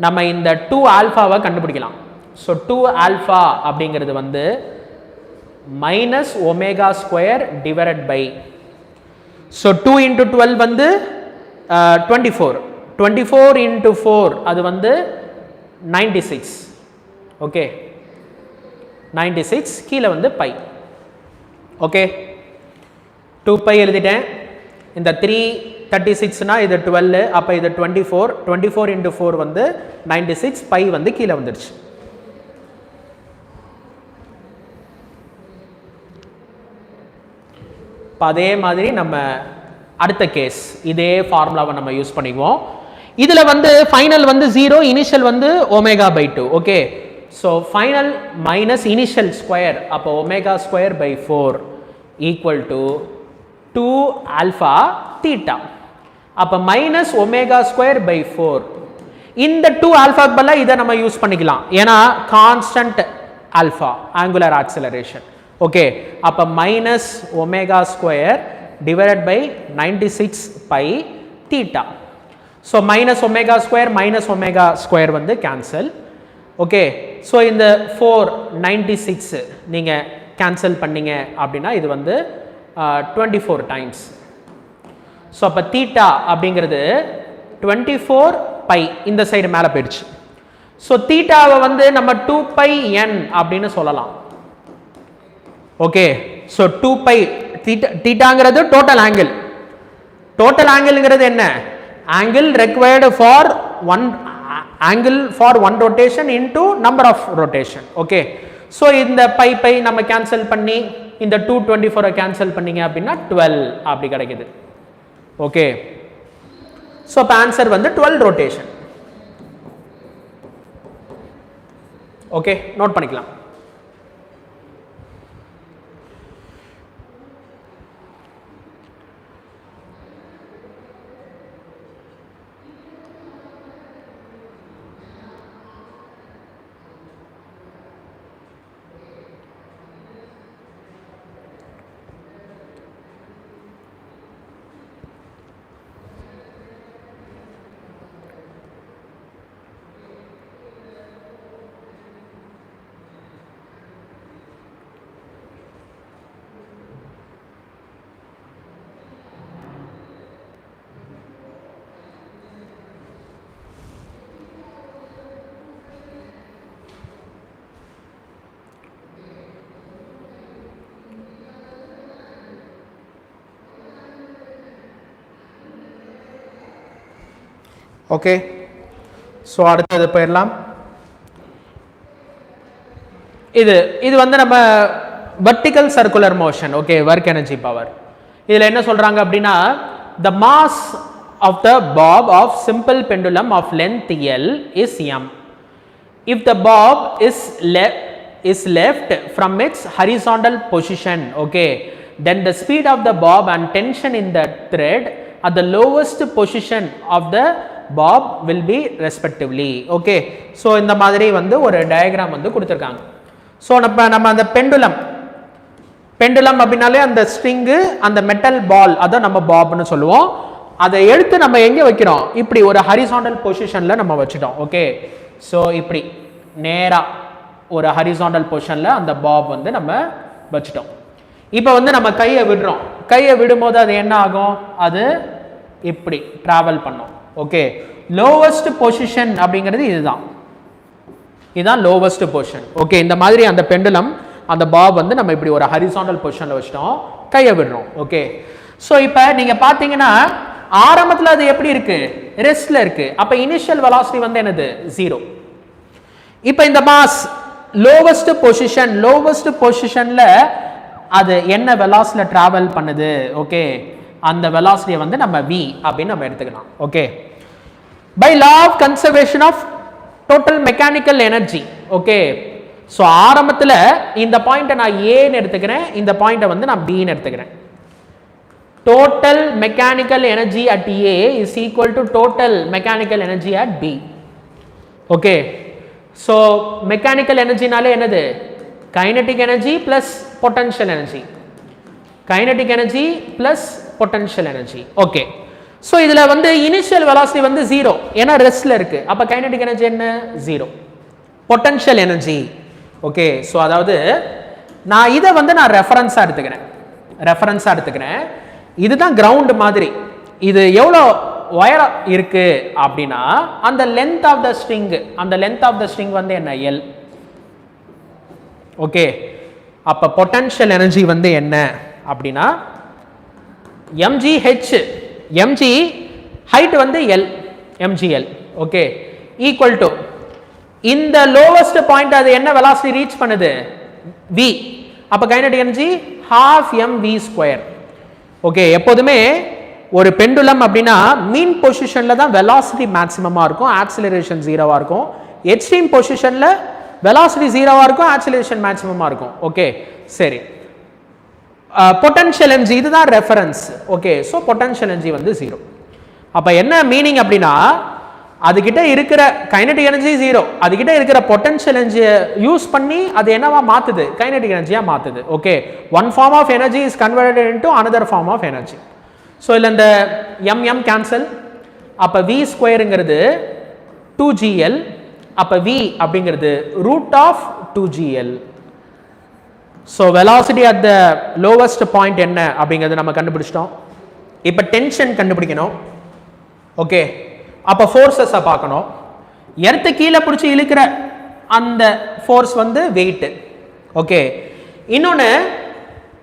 நம்ம இந்த 2 ஆல்ஃபாவை கண்டுபிடிக்கலாம். ஸோ 2 ஆல்ஃபா அப்படிங்கிறது வந்து minus omega square divided by, so 2 into 12 வந்து 24, 24 into 4 அது வந்து 96. ஓகே, 96 கீழே வந்து பை. ஓகே, 2π எழுதிட்டேன். இந்த 336னா இது 12, அப்ப இது 24, 24 into 4 வந்து 96, பை வந்து கீழே வந்துருச்சு. அதே மாதிரி நம்ம அடுத்த கேஸ் இதே ஃபார்முலாவை நம்ம யூஸ் பண்ணிக்குவோம். இதுல வந்து ஃபைனல் வந்து 0, இனிஷியல் வந்து omega by 2. Okay, so final minus initial square, அப்போ omega square by 4 equal to 2 alpha theta. அப்போ மைனஸ் ஒமேகா ஸ்கொயர் பை 4. இந்த 2 ஆல்ஃபாக்கு பதிலாக இதை நம்ம யூஸ் பண்ணிக்கலாம், ஏன்னா constant alpha angular acceleration. Okay, அப்போ minus omega square divided by 96 by theta. So minus omega square வந்து கேன்சல். ஓகே, ஸோ இந்த 496 நீங்கள் கேன்சல் பண்ணீங்க அப்படின்னா இது வந்து 24 டைம்ஸ். ஸோ அப்போ தீட்டா அப்படிங்கிறது 24 பை இந்த சைடு மேலே போயிடுச்சு. ஸோ தீட்டாவை வந்து நம்ம 2πn அப்படின்னு சொல்லலாம். ஓகே, ஸோ 2π தீட்டாங்கிறது டோட்டல் ஆங்கிள். டோட்டல் ஆங்கிள்ங்கிறது என்ன? Angle required for one rotation into number of rotation. Okay, so இந்த பை நம்ம கேன்சல் பண்ணி இந்த 224 கேன்சல் பண்ணீங்க அப்படின்னா 12 அப்படி கிடைக்குது. ஓகே, ஸோ இப்போ ஆன்சர் வந்து 12 ரொட்டேஷன். ஓகே, நோட் பண்ணிக்கலாம். ஓகே, ஸோ அடுத்தது போயிடலாம். இது வந்து நம்ம vertical circular motion. Okay, work energy power. இதில் என்ன சொல்றாங்க அப்படின்னா, the mass of the bob of simple pendulum of length L is m. If the bob is left from its horizontal position, okay, then the speed of the bob and tension in the thread at the lowest position of the bob will be respectively. Okay, so இந்த மாதிரி வந்து ஒரு diagram வந்து கொடுத்துருக்காங்க. So நம்ம அந்த pendulum அப்படின்னாலே அந்த ஸ்ட்ரிங்கு, அந்த மெட்டல் பால், அதை நம்ம பாப்னு சொல்லுவோம். அதை எடுத்து நம்ம எங்கே வைக்கிறோம்? இப்படி ஒரு ஹரிசாண்டல் பொசிஷனில் நம்ம வச்சுட்டோம். ஓகே, ஸோ இப்படி நேராக ஒரு ஹரிசாண்டல் பொசிஷனில் அந்த பாப் வந்து நம்ம வச்சுட்டோம். இப்போ வந்து நம்ம கையை விடுறோம். கையை விடும்போது அது என்ன ஆகும்? அது இப்படி ட்ராவல் பண்ணும். ஓகே, லோவஸ்ட் பொசிஷன் அப்படிங்கிறது இதுதான் லோவஸ்ட் பொசிஷன். ஓகே, இந்த மாதிரி அந்த பெண்டுலம், அந்த பாப் வந்து நம்ம இப்படி ஒரு ஹரிசாண்டல் பொசிஷனில் வச்சிட்டோம், கையை விடுறோம். ஓகே, ஸோ இப்போ நீங்கள் பார்த்தீங்கன்னா ஆரம்பத்தில் அது எப்படி இருக்கு? ரெஸ்ட்ல இருக்கு. அப்போ இனிஷியல் வெலாசிட்டி வந்து என்னது? 0. இப்போ இந்த மாஸ் லோவஸ்ட் பொசிஷன்ல அது என்ன வெலாசிட்டியில் டிராவல் பண்ணுது? ஓகே, அந்த வெலாசிட்டியை வந்து நம்ம v அப்படின்னு நம்ம எடுத்துக்கலாம். Okay, by law of conservation of total mechanical energy. Okay, so ஆரம்பத்தில் இந்த பாயிண்ட்டை நான் ஏன்னு எடுத்துக்கிறேன், இந்த பாயிண்ட்டை வந்து நான் பின்னு எடுத்துக்கிறேன். Total mechanical energy at A is equal to total mechanical energy at B. Okay, so mechanical energy நாலே என்னது? Kinetic energy plus potential energy. Kinetic energy plus potential energy. Okay, so இதில் வந்து initial velocity வந்து 0, ஏன்னா ரெஸ்ட்ல இருக்கு. அப்போ kinetic energy என்ன? 0. Potential energy. Okay, so அதாவது நான் இதை வந்து நான் ரெஃபரன்ஸாக எடுத்துக்கிறேன். இதுதான் கிரவுண்ட் மாதிரி. இது எவ்வளோ ஒயரா இருக்கு அப்படின்னா, அந்த லென்த் ஆஃப் த ஸ்ட்ரிங் வந்து என்ன? L. ஓகே, அப்ப பொட்டன்ஷியல் எனர்ஜி வந்து என்ன அப்படின்னா mg ஹைட் வந்து L, mgl. Okay, equal to இந்த லோவஸ்ட் பாயிண்ட் அது என்ன வெலாசிட்டி ரீச் பண்ணுது? v. அப்ப கைனடிக் எனர்ஜி ½ mv². ஓகே, எப்போதுமே ஒரு பெண்டுலம் அப்படின்னா மீன் பொசிஷன்ல தான் வெலாசிட்டி மேக்ஸிமமா இருக்கும், ஆக்சிலரேஷன் 0வா இருக்கும். எக்ஸ்ட்ரீம் பொசிஷன்ல வெலாசிட்டி 0வா இருக்கும், ஆக்சிலரேஷன் மேக்ஸிமமா இருக்கும். ஓகே, சரி. பொட்டன்ஷியல் எனர்ஜி இதுதான் reference. Okay, so potential energy வந்து 0. அப்ப என்ன மீனிங் அப்படின்னா, அதுகிட்ட இருக்கிற கைனடிக் எனர்ஜி 0, அதுகிட்ட இருக்கிற பொட்டன்ஷியல் எனர்ஜியை யூஸ் பண்ணி அது என்னவா மாத்துது? கைனடிக் எனர்ஜியா மாத்துது. Okay, one form of energy is converted into another form of energy. So இல்லை இந்த m கேன்சல். அப்போ v²ங்கிறது 2gl. அப்போ v அப்படிங்கிறது √2gl. So velocity at the lowest point என்ன அப்படிங்கிறது நம்ம கண்டுபிடிச்சிட்டோம். இப்போ டென்ஷன் கண்டுபிடிக்கணும். ஓகே, அப்போ ஃபோர்ஸஸை பார்க்கணும். எர்த்து கீழே பிடிச்சி இழுக்கிற அந்த ஃபோர்ஸ் வந்து வெயிட். ஓகே, இன்னொன்று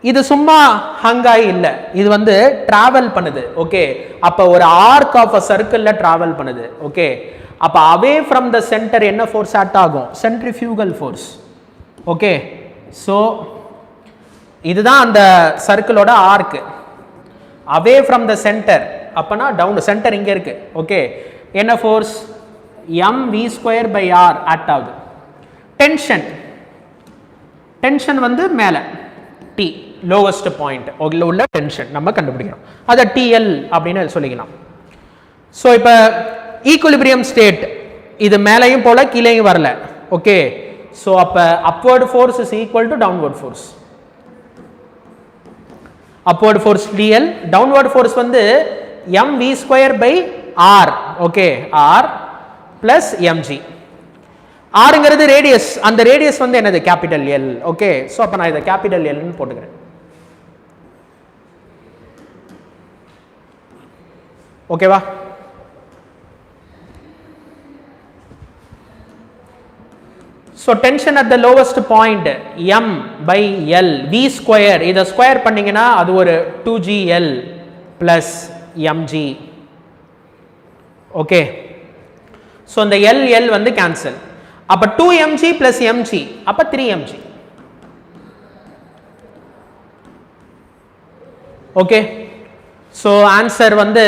இது சும்மா ஹங்காய் இல்லை, இது வந்து டிராவல் பண்ணுது. ஓகே, அப்போ ஒரு ஆர்க் ஆஃப் அ சர்க்கிளில் டிராவல் பண்ணுது. ஓகே, அப்போ அவே ஃப்ரம் த சென்டர் என்ன ஃபோர்ஸ் ஆக்ட் ஆகும்? Centrifugal force. ஓகே, ஸோ இதுதான் அந்த சர்க்கிளோட arc. Away from the centre அப்பனா டவுன், சென்டர் இங்கே இருக்கு. ஓகே, என்ன ஃபோர்ஸ்? mv²/r ஆக்ட் ஆகுது. டென்ஷன் வந்து மேலே T லோவஸ்ட் பாயிண்ட் உள்ள டென்ஷன் நம்ம கண்டுபிடிக்கணும். அதை TL அப்படின்னு சொல்லிக்கலாம். ஸோ இப்போ ஈக்குலிபிரியம் ஸ்டேட், இது மேலேயும் போல கீழேயும் வரல. ஓகே, ஸோ அப்போ upward force is equal to downward force. Upward force DL, downward force வந்து mv²/r. Okay, r plus mg. rங்கிறது ரேடியஸ், அந்த ரேடியஸ் வந்து என்னது? Capital L. ஓகே, ஸோ அப்போ நான் இதை கேபிட்டல் Lன்னு போட்டுக்கிறேன். ஓகேவா? So tension at the lowest point m/L v². இதை ஸ்கொயர் பண்ணீங்கன்னா அது ஒரு 2gl plus mg. Okay, so இந்த எல் எல் வந்து கேன்சல். அப்போ 2mg + mg அப்போ 3mg. ஓகே, ஸோ ஆன்சர் வந்து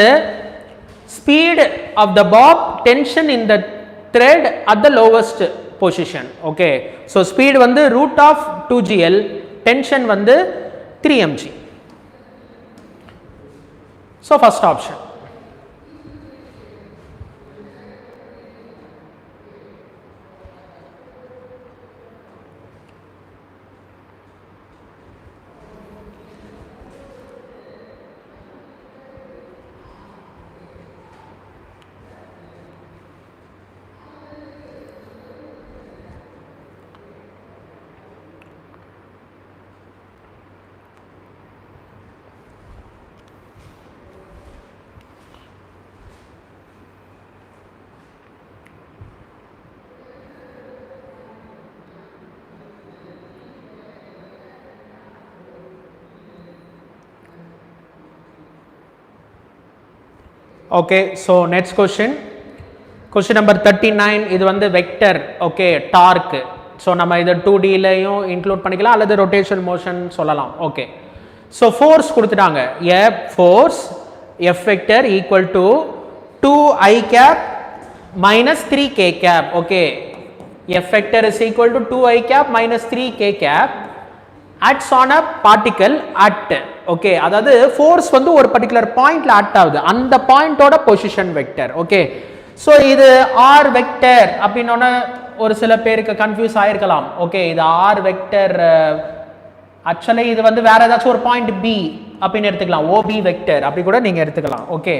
speed of the bob, tension in the thread at the lowest position. Okay, so speed வந்து √2gl, tension வந்து 3mg. So first option. Okay, so next question number 39. இது வந்து vector. Okay, dark. So நம்ம இதை 2Dலையும் include பண்ணிக்கலாம் அல்லது rotation motion சொல்லலாம். Okay, so force கொடுத்துட்டாங்க. A force F vector equal to 2i cap minus 3k cap. Okay, F vector is equal to 2i cap minus 3k cap acts on a particle at. Okay, அதாவது force வந்து ஒரு particular பாயிண்ட்ல act ஆகுது, அந்த பாயிண்டோட position vector. Okay, so இது R vector அப்படின்னோட ஒரு சில பேருக்கு கன்ஃபியூஸ் ஆயிருக்கலாம். ஓகே, இது ஆர் வெக்டர், ஆக்சுவலி இது வந்து வேற ஏதாச்சும் ஒரு பாயிண்ட் பி அப்படின்னு எடுத்துக்கலாம், ஓபி வெக்டர் அப்படி கூட நீங்க எடுத்துக்கலாம். ஓகே,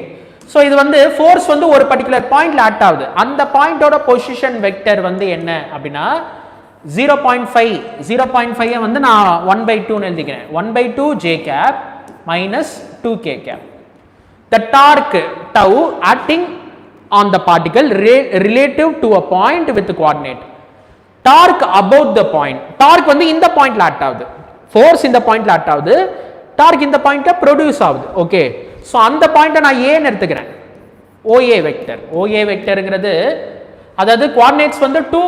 ஸோ இது வந்து ஃபோர்ஸ் வந்து ஒரு பர்டிகுலர் பாயிண்ட்ல ஆக்ட் ஆகுது, அந்த பாயிண்டோட பொசிஷன் வெக்டர் வந்து என்ன அப்படின்னா 0.5 வந்து நான் 1/2 எழுதிக்கிறேன். 1/2 j cap minus 2k cap. The torque tau acting on the particle relative to a point with the coordinate. Torque about the point. Torque வந்து இந்த பாயிண்ட்ல ஆக்ட் ஆகுது, ஃபோர்ஸ் இந்த பாயிண்ட்ல ஆக்ட் ஆகுது, டார்க் இந்த பாயிண்ட்ல ப்ரொடியூஸ் ஆகுது. ஓகே, ஸோ அந்த பாயிண்ட்டை நான் ஏன்னு எடுத்துக்கிறேன், OA வெக்டர். OA வெக்டர்ங்கிறது அதாவது கோஆர்டினேட்ஸ் வந்து 2,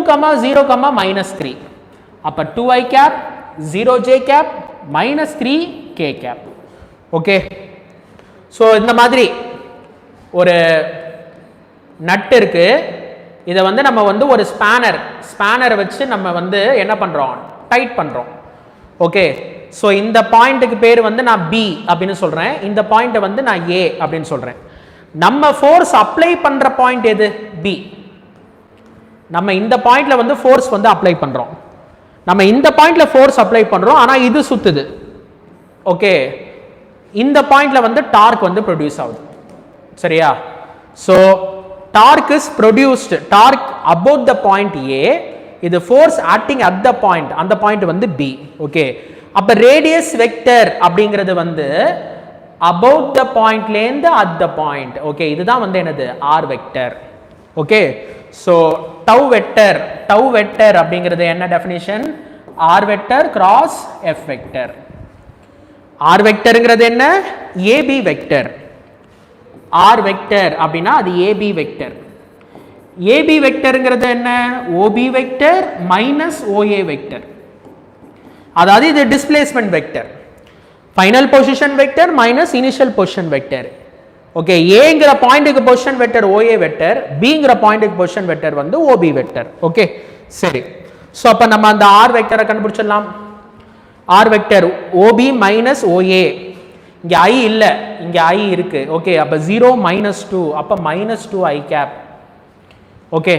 0, -3. அப்ப 2i cap 0j cap -3k cap. Okay, so இந்த மாதிரி ஒரு நட் இருக்கு, இதை வந்து நம்ம வந்து ஒரு ஸ்பேனர் வச்சு நம்ம வந்து என்ன பண்றோம், டைட் பண்றோம். ஓகே, ஸோ இந்த பாயிண்ட்டுக்கு பேர் வந்து நான் B அப்படின்னு சொல்றேன், இந்த பாயிண்ட்டை வந்து நான் A அப்படின்னு சொல்றேன். நம்ம ஃபோர்ஸ் அப்ளை பண்ற பாயிண்ட் எது, B. நம்ம இந்த பாயிண்ட்ல வந்து ஃபோர்ஸ் வந்து அப்ளை பண்றோம், நம்ம இந்த பாயிண்ட்ல ஃபோர்ஸ் அப்ளை பண்றோம், ஆனா இது சுத்துது. ஓகே, இந்த பாயிண்ட்ல வந்து டார்க் வந்து ப்ரொடியூஸ் ஆகுது. சரியா? So torque is produced, torque about the point A, இது force acting at the point, அந்த பாயிண்ட் வந்து B. ஓகே, அப்ப ரேடியஸ் வெக்டர் அப்படிங்கிறது வந்து அபவுட் த பாயிண்ட்லேருந்து அட் த பாயிண்ட். ஓகே, இதுதான் வந்து என்னது, R vector. Okay, so tau vector அப்படிங்கிறது என்ன definition, R vector cross F vector. R வெக்டர்ங்கிறது என்ன, ஏபி வெக்டர். ஆர் வெக்டர் அப்படின்னா அது ஏபி வெக்டர். ஏபி வெக்டர்ங்கிறது என்ன, OB vector minus OA vector. அதாவது இது displacement vector, final position vector minus initial position vector. Okay, ஏங்கிற பாயிண்ட்டுக்கு பொசிஷன் வெக்டர் ஓஏ வெக்டர், பிங்கிற பாயிண்ட்டுக்கு பொசிஷன் வெக்டர் வந்து ஓபி வெக்டர். ஓகே, சரி. ஸோ அப்போ நம்ம அந்த ஆர் வெக்டரை கண்டுபிடிச்சிடலாம். R vector OB minus OA, இங்கே ஐ இல்லை, இங்கே ஐ இருக்கு. ஓகே, அப்போ 0 -2, அப்போ -2i கேப். ஓகே,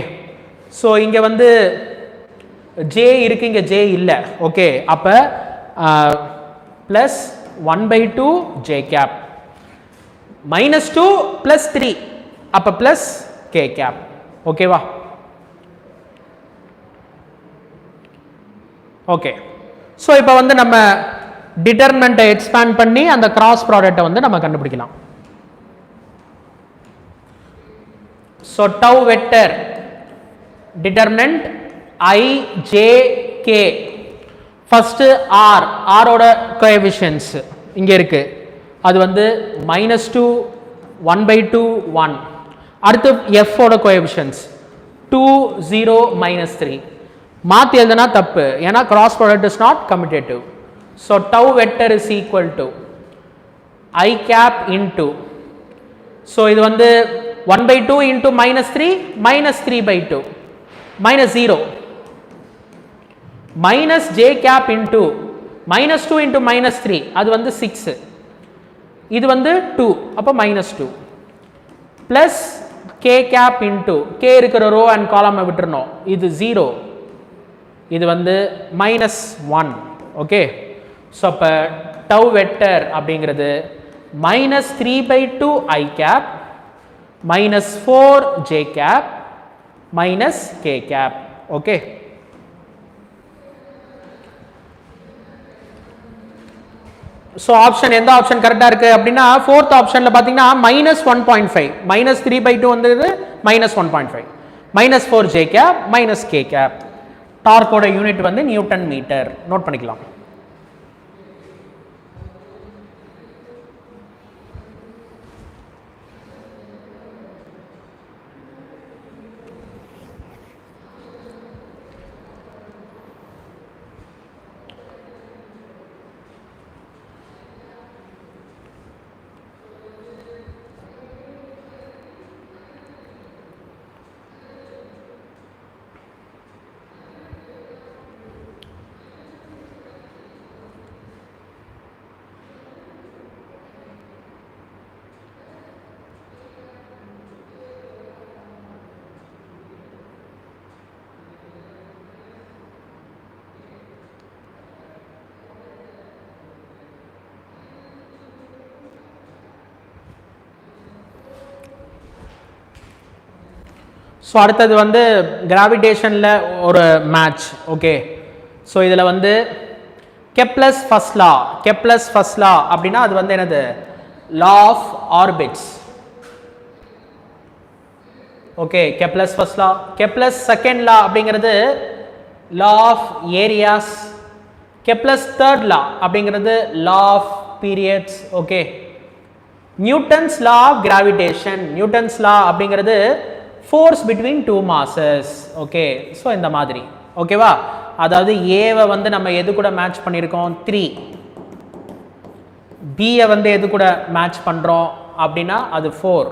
ஸோ இங்கே வந்து ஜே இருக்கு, இங்கே ஜே இல்லை. ஓகே, அப்போ ப்ளஸ் 1/2 j கேப் -2 + 3, அப்ப பிளஸ் k கேப். ஓகேவா? ஓகே, ஸோ இப்போ வந்து நம்ம டிட்டர்மினன்ட்டை எக்ஸ்பேண்ட் பண்ணி அந்த கிராஸ் ப்ராடக்ட்டை வந்து நம்ம கண்டுபிடிக்கலாம். So tau vector determinant I, J, K. First R, ஆரோட கோஎஃபிஷியன்ட்ஸ் இங்க இருக்கு, அது வந்து -2, 1/2, 1. அடுத்து f ஓட கோஎஃபிஷியன்ட்ஸ் 2 0 minus 3 மாத்தி எழுதுனா தப்பு ஏனா cross product is not commutative. So tau vector is equal to I cap into, so இது வந்து 1 by 2 into minus 3 minus 3 by 2 minus 0 minus j cap into minus 2 into minus 3 அது வந்து 6, இது வந்து 2 அப்ப minus 2 plus k cap into k இருக்கிற row and column விட்டுறணும், இது 0, இது வந்து minus 1. ஓகே, so அப்ப tau vector அப்படிங்கிறது minus 3 by 2 I cap minus 4 j cap minus k cap. Okay, so option எந்த ஆப்ஷன் கரெக்டா இருக்கு அப்படின்னா fourth ஆப்ஷன்ல பாத்தீங்கன்னா minus 1.5 minus 3 by 2 வந்தது minus 1.5 minus 4 j cap minus k cap. டார்க்கோட யூனிட் வந்து நியூட்டன் மீட்டர், நோட் பண்ணிக்கலாம். ஸோ அடுத்தது வந்து கிராவிடேஷனில் ஒரு மேட்ச். ஓகே, ஸோ இதில் வந்து Kepler's first law, Kepler's first law அப்படின்னா அது வந்து என்னது, law of orbits. Okay, Kepler's first law. Kepler's second law அப்படிங்கிறது law of areas. Kepler's third law அப்படிங்கிறது law of periods. Okay, Newton's law of gravitation, Newton's law அப்படிங்கிறது force between two masses. Okay, so இந்த மாதிரி. ஓகேவா, அதாவது ஏவை வந்து நம்ம எது கூட மேட்ச் பண்ணியிருக்கோம் 3, பியை வந்து எது கூட மேட்ச் பண்ணுறோம் அப்படின்னா அது 4,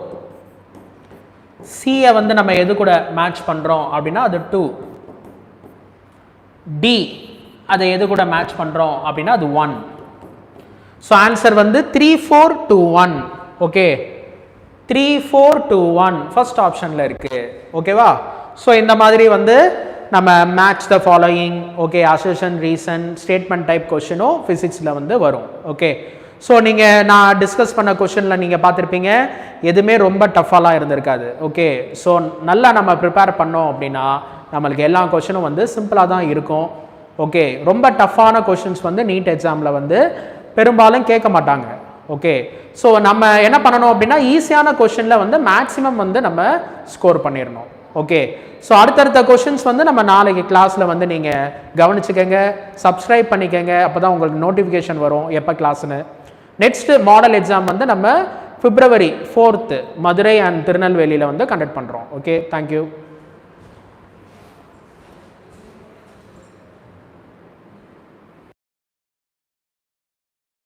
சியை வந்து நம்ம எது கூட மேட்ச் பண்ணுறோம் அப்படின்னா அது 2, டி அதை எது கூட மேட்ச் பண்ணுறோம் அப்படின்னா அது 1. ஸோ ஆன்சர் வந்து 3 4 2 1. ஓகே, 3 4 2 1 ஃபர்ஸ்ட் ஆப்ஷனில் இருக்குது. ஓகேவா, ஸோ இந்த மாதிரி வந்து நம்ம match the following, okay, assertion reason statement type கொஷினும் ஃபிசிக்ஸில் வந்து வரும். ஓகே, ஸோ நீங்கள் நான் டிஸ்கஸ் பண்ண கொஷினில் நீங்கள் பார்த்துருப்பீங்க எதுவுமே ரொம்ப டஃபாலாம் இருந்திருக்காது. ஓகே, ஸோ நல்லா நம்ம ப்ரிப்பேர் பண்ணோம் அப்படின்னா நம்மளுக்கு எல்லா கொஷினும் வந்து சிம்பிளாக தான் இருக்கும். ஓகே, ரொம்ப டஃப்பான கொஷின்ஸ் வந்து நீட் எக்ஸாமில் வந்து பெரும்பாலும் கேட்க மாட்டாங்க. ஓகே, ஸோ நம்ம என்ன பண்ணணும் அப்படின்னா ஈஸியான கொஷினில் வந்து மேக்ஸிமம் வந்து நம்ம ஸ்கோர் பண்ணிடணும். ஓகே, ஸோ அடுத்தடுத்த கொஷின்ஸ் வந்து நம்ம நாளைக்கு கிளாஸில் வந்து நீங்கள் கவனிச்சுக்கங்க, சப்ஸ்கிரைப் பண்ணிக்கங்க, அப்போ தான் உங்களுக்கு நோட்டிஃபிகேஷன் வரும் எப்போ கிளாஸ்னு. நெக்ஸ்ட் மாடல் எக்ஸாம் வந்து நம்ம February 4th மதுரை அண்ட் திருநெல்வேலியில் வந்து கண்டக்ட் பண்ணுறோம். Okay, thank you.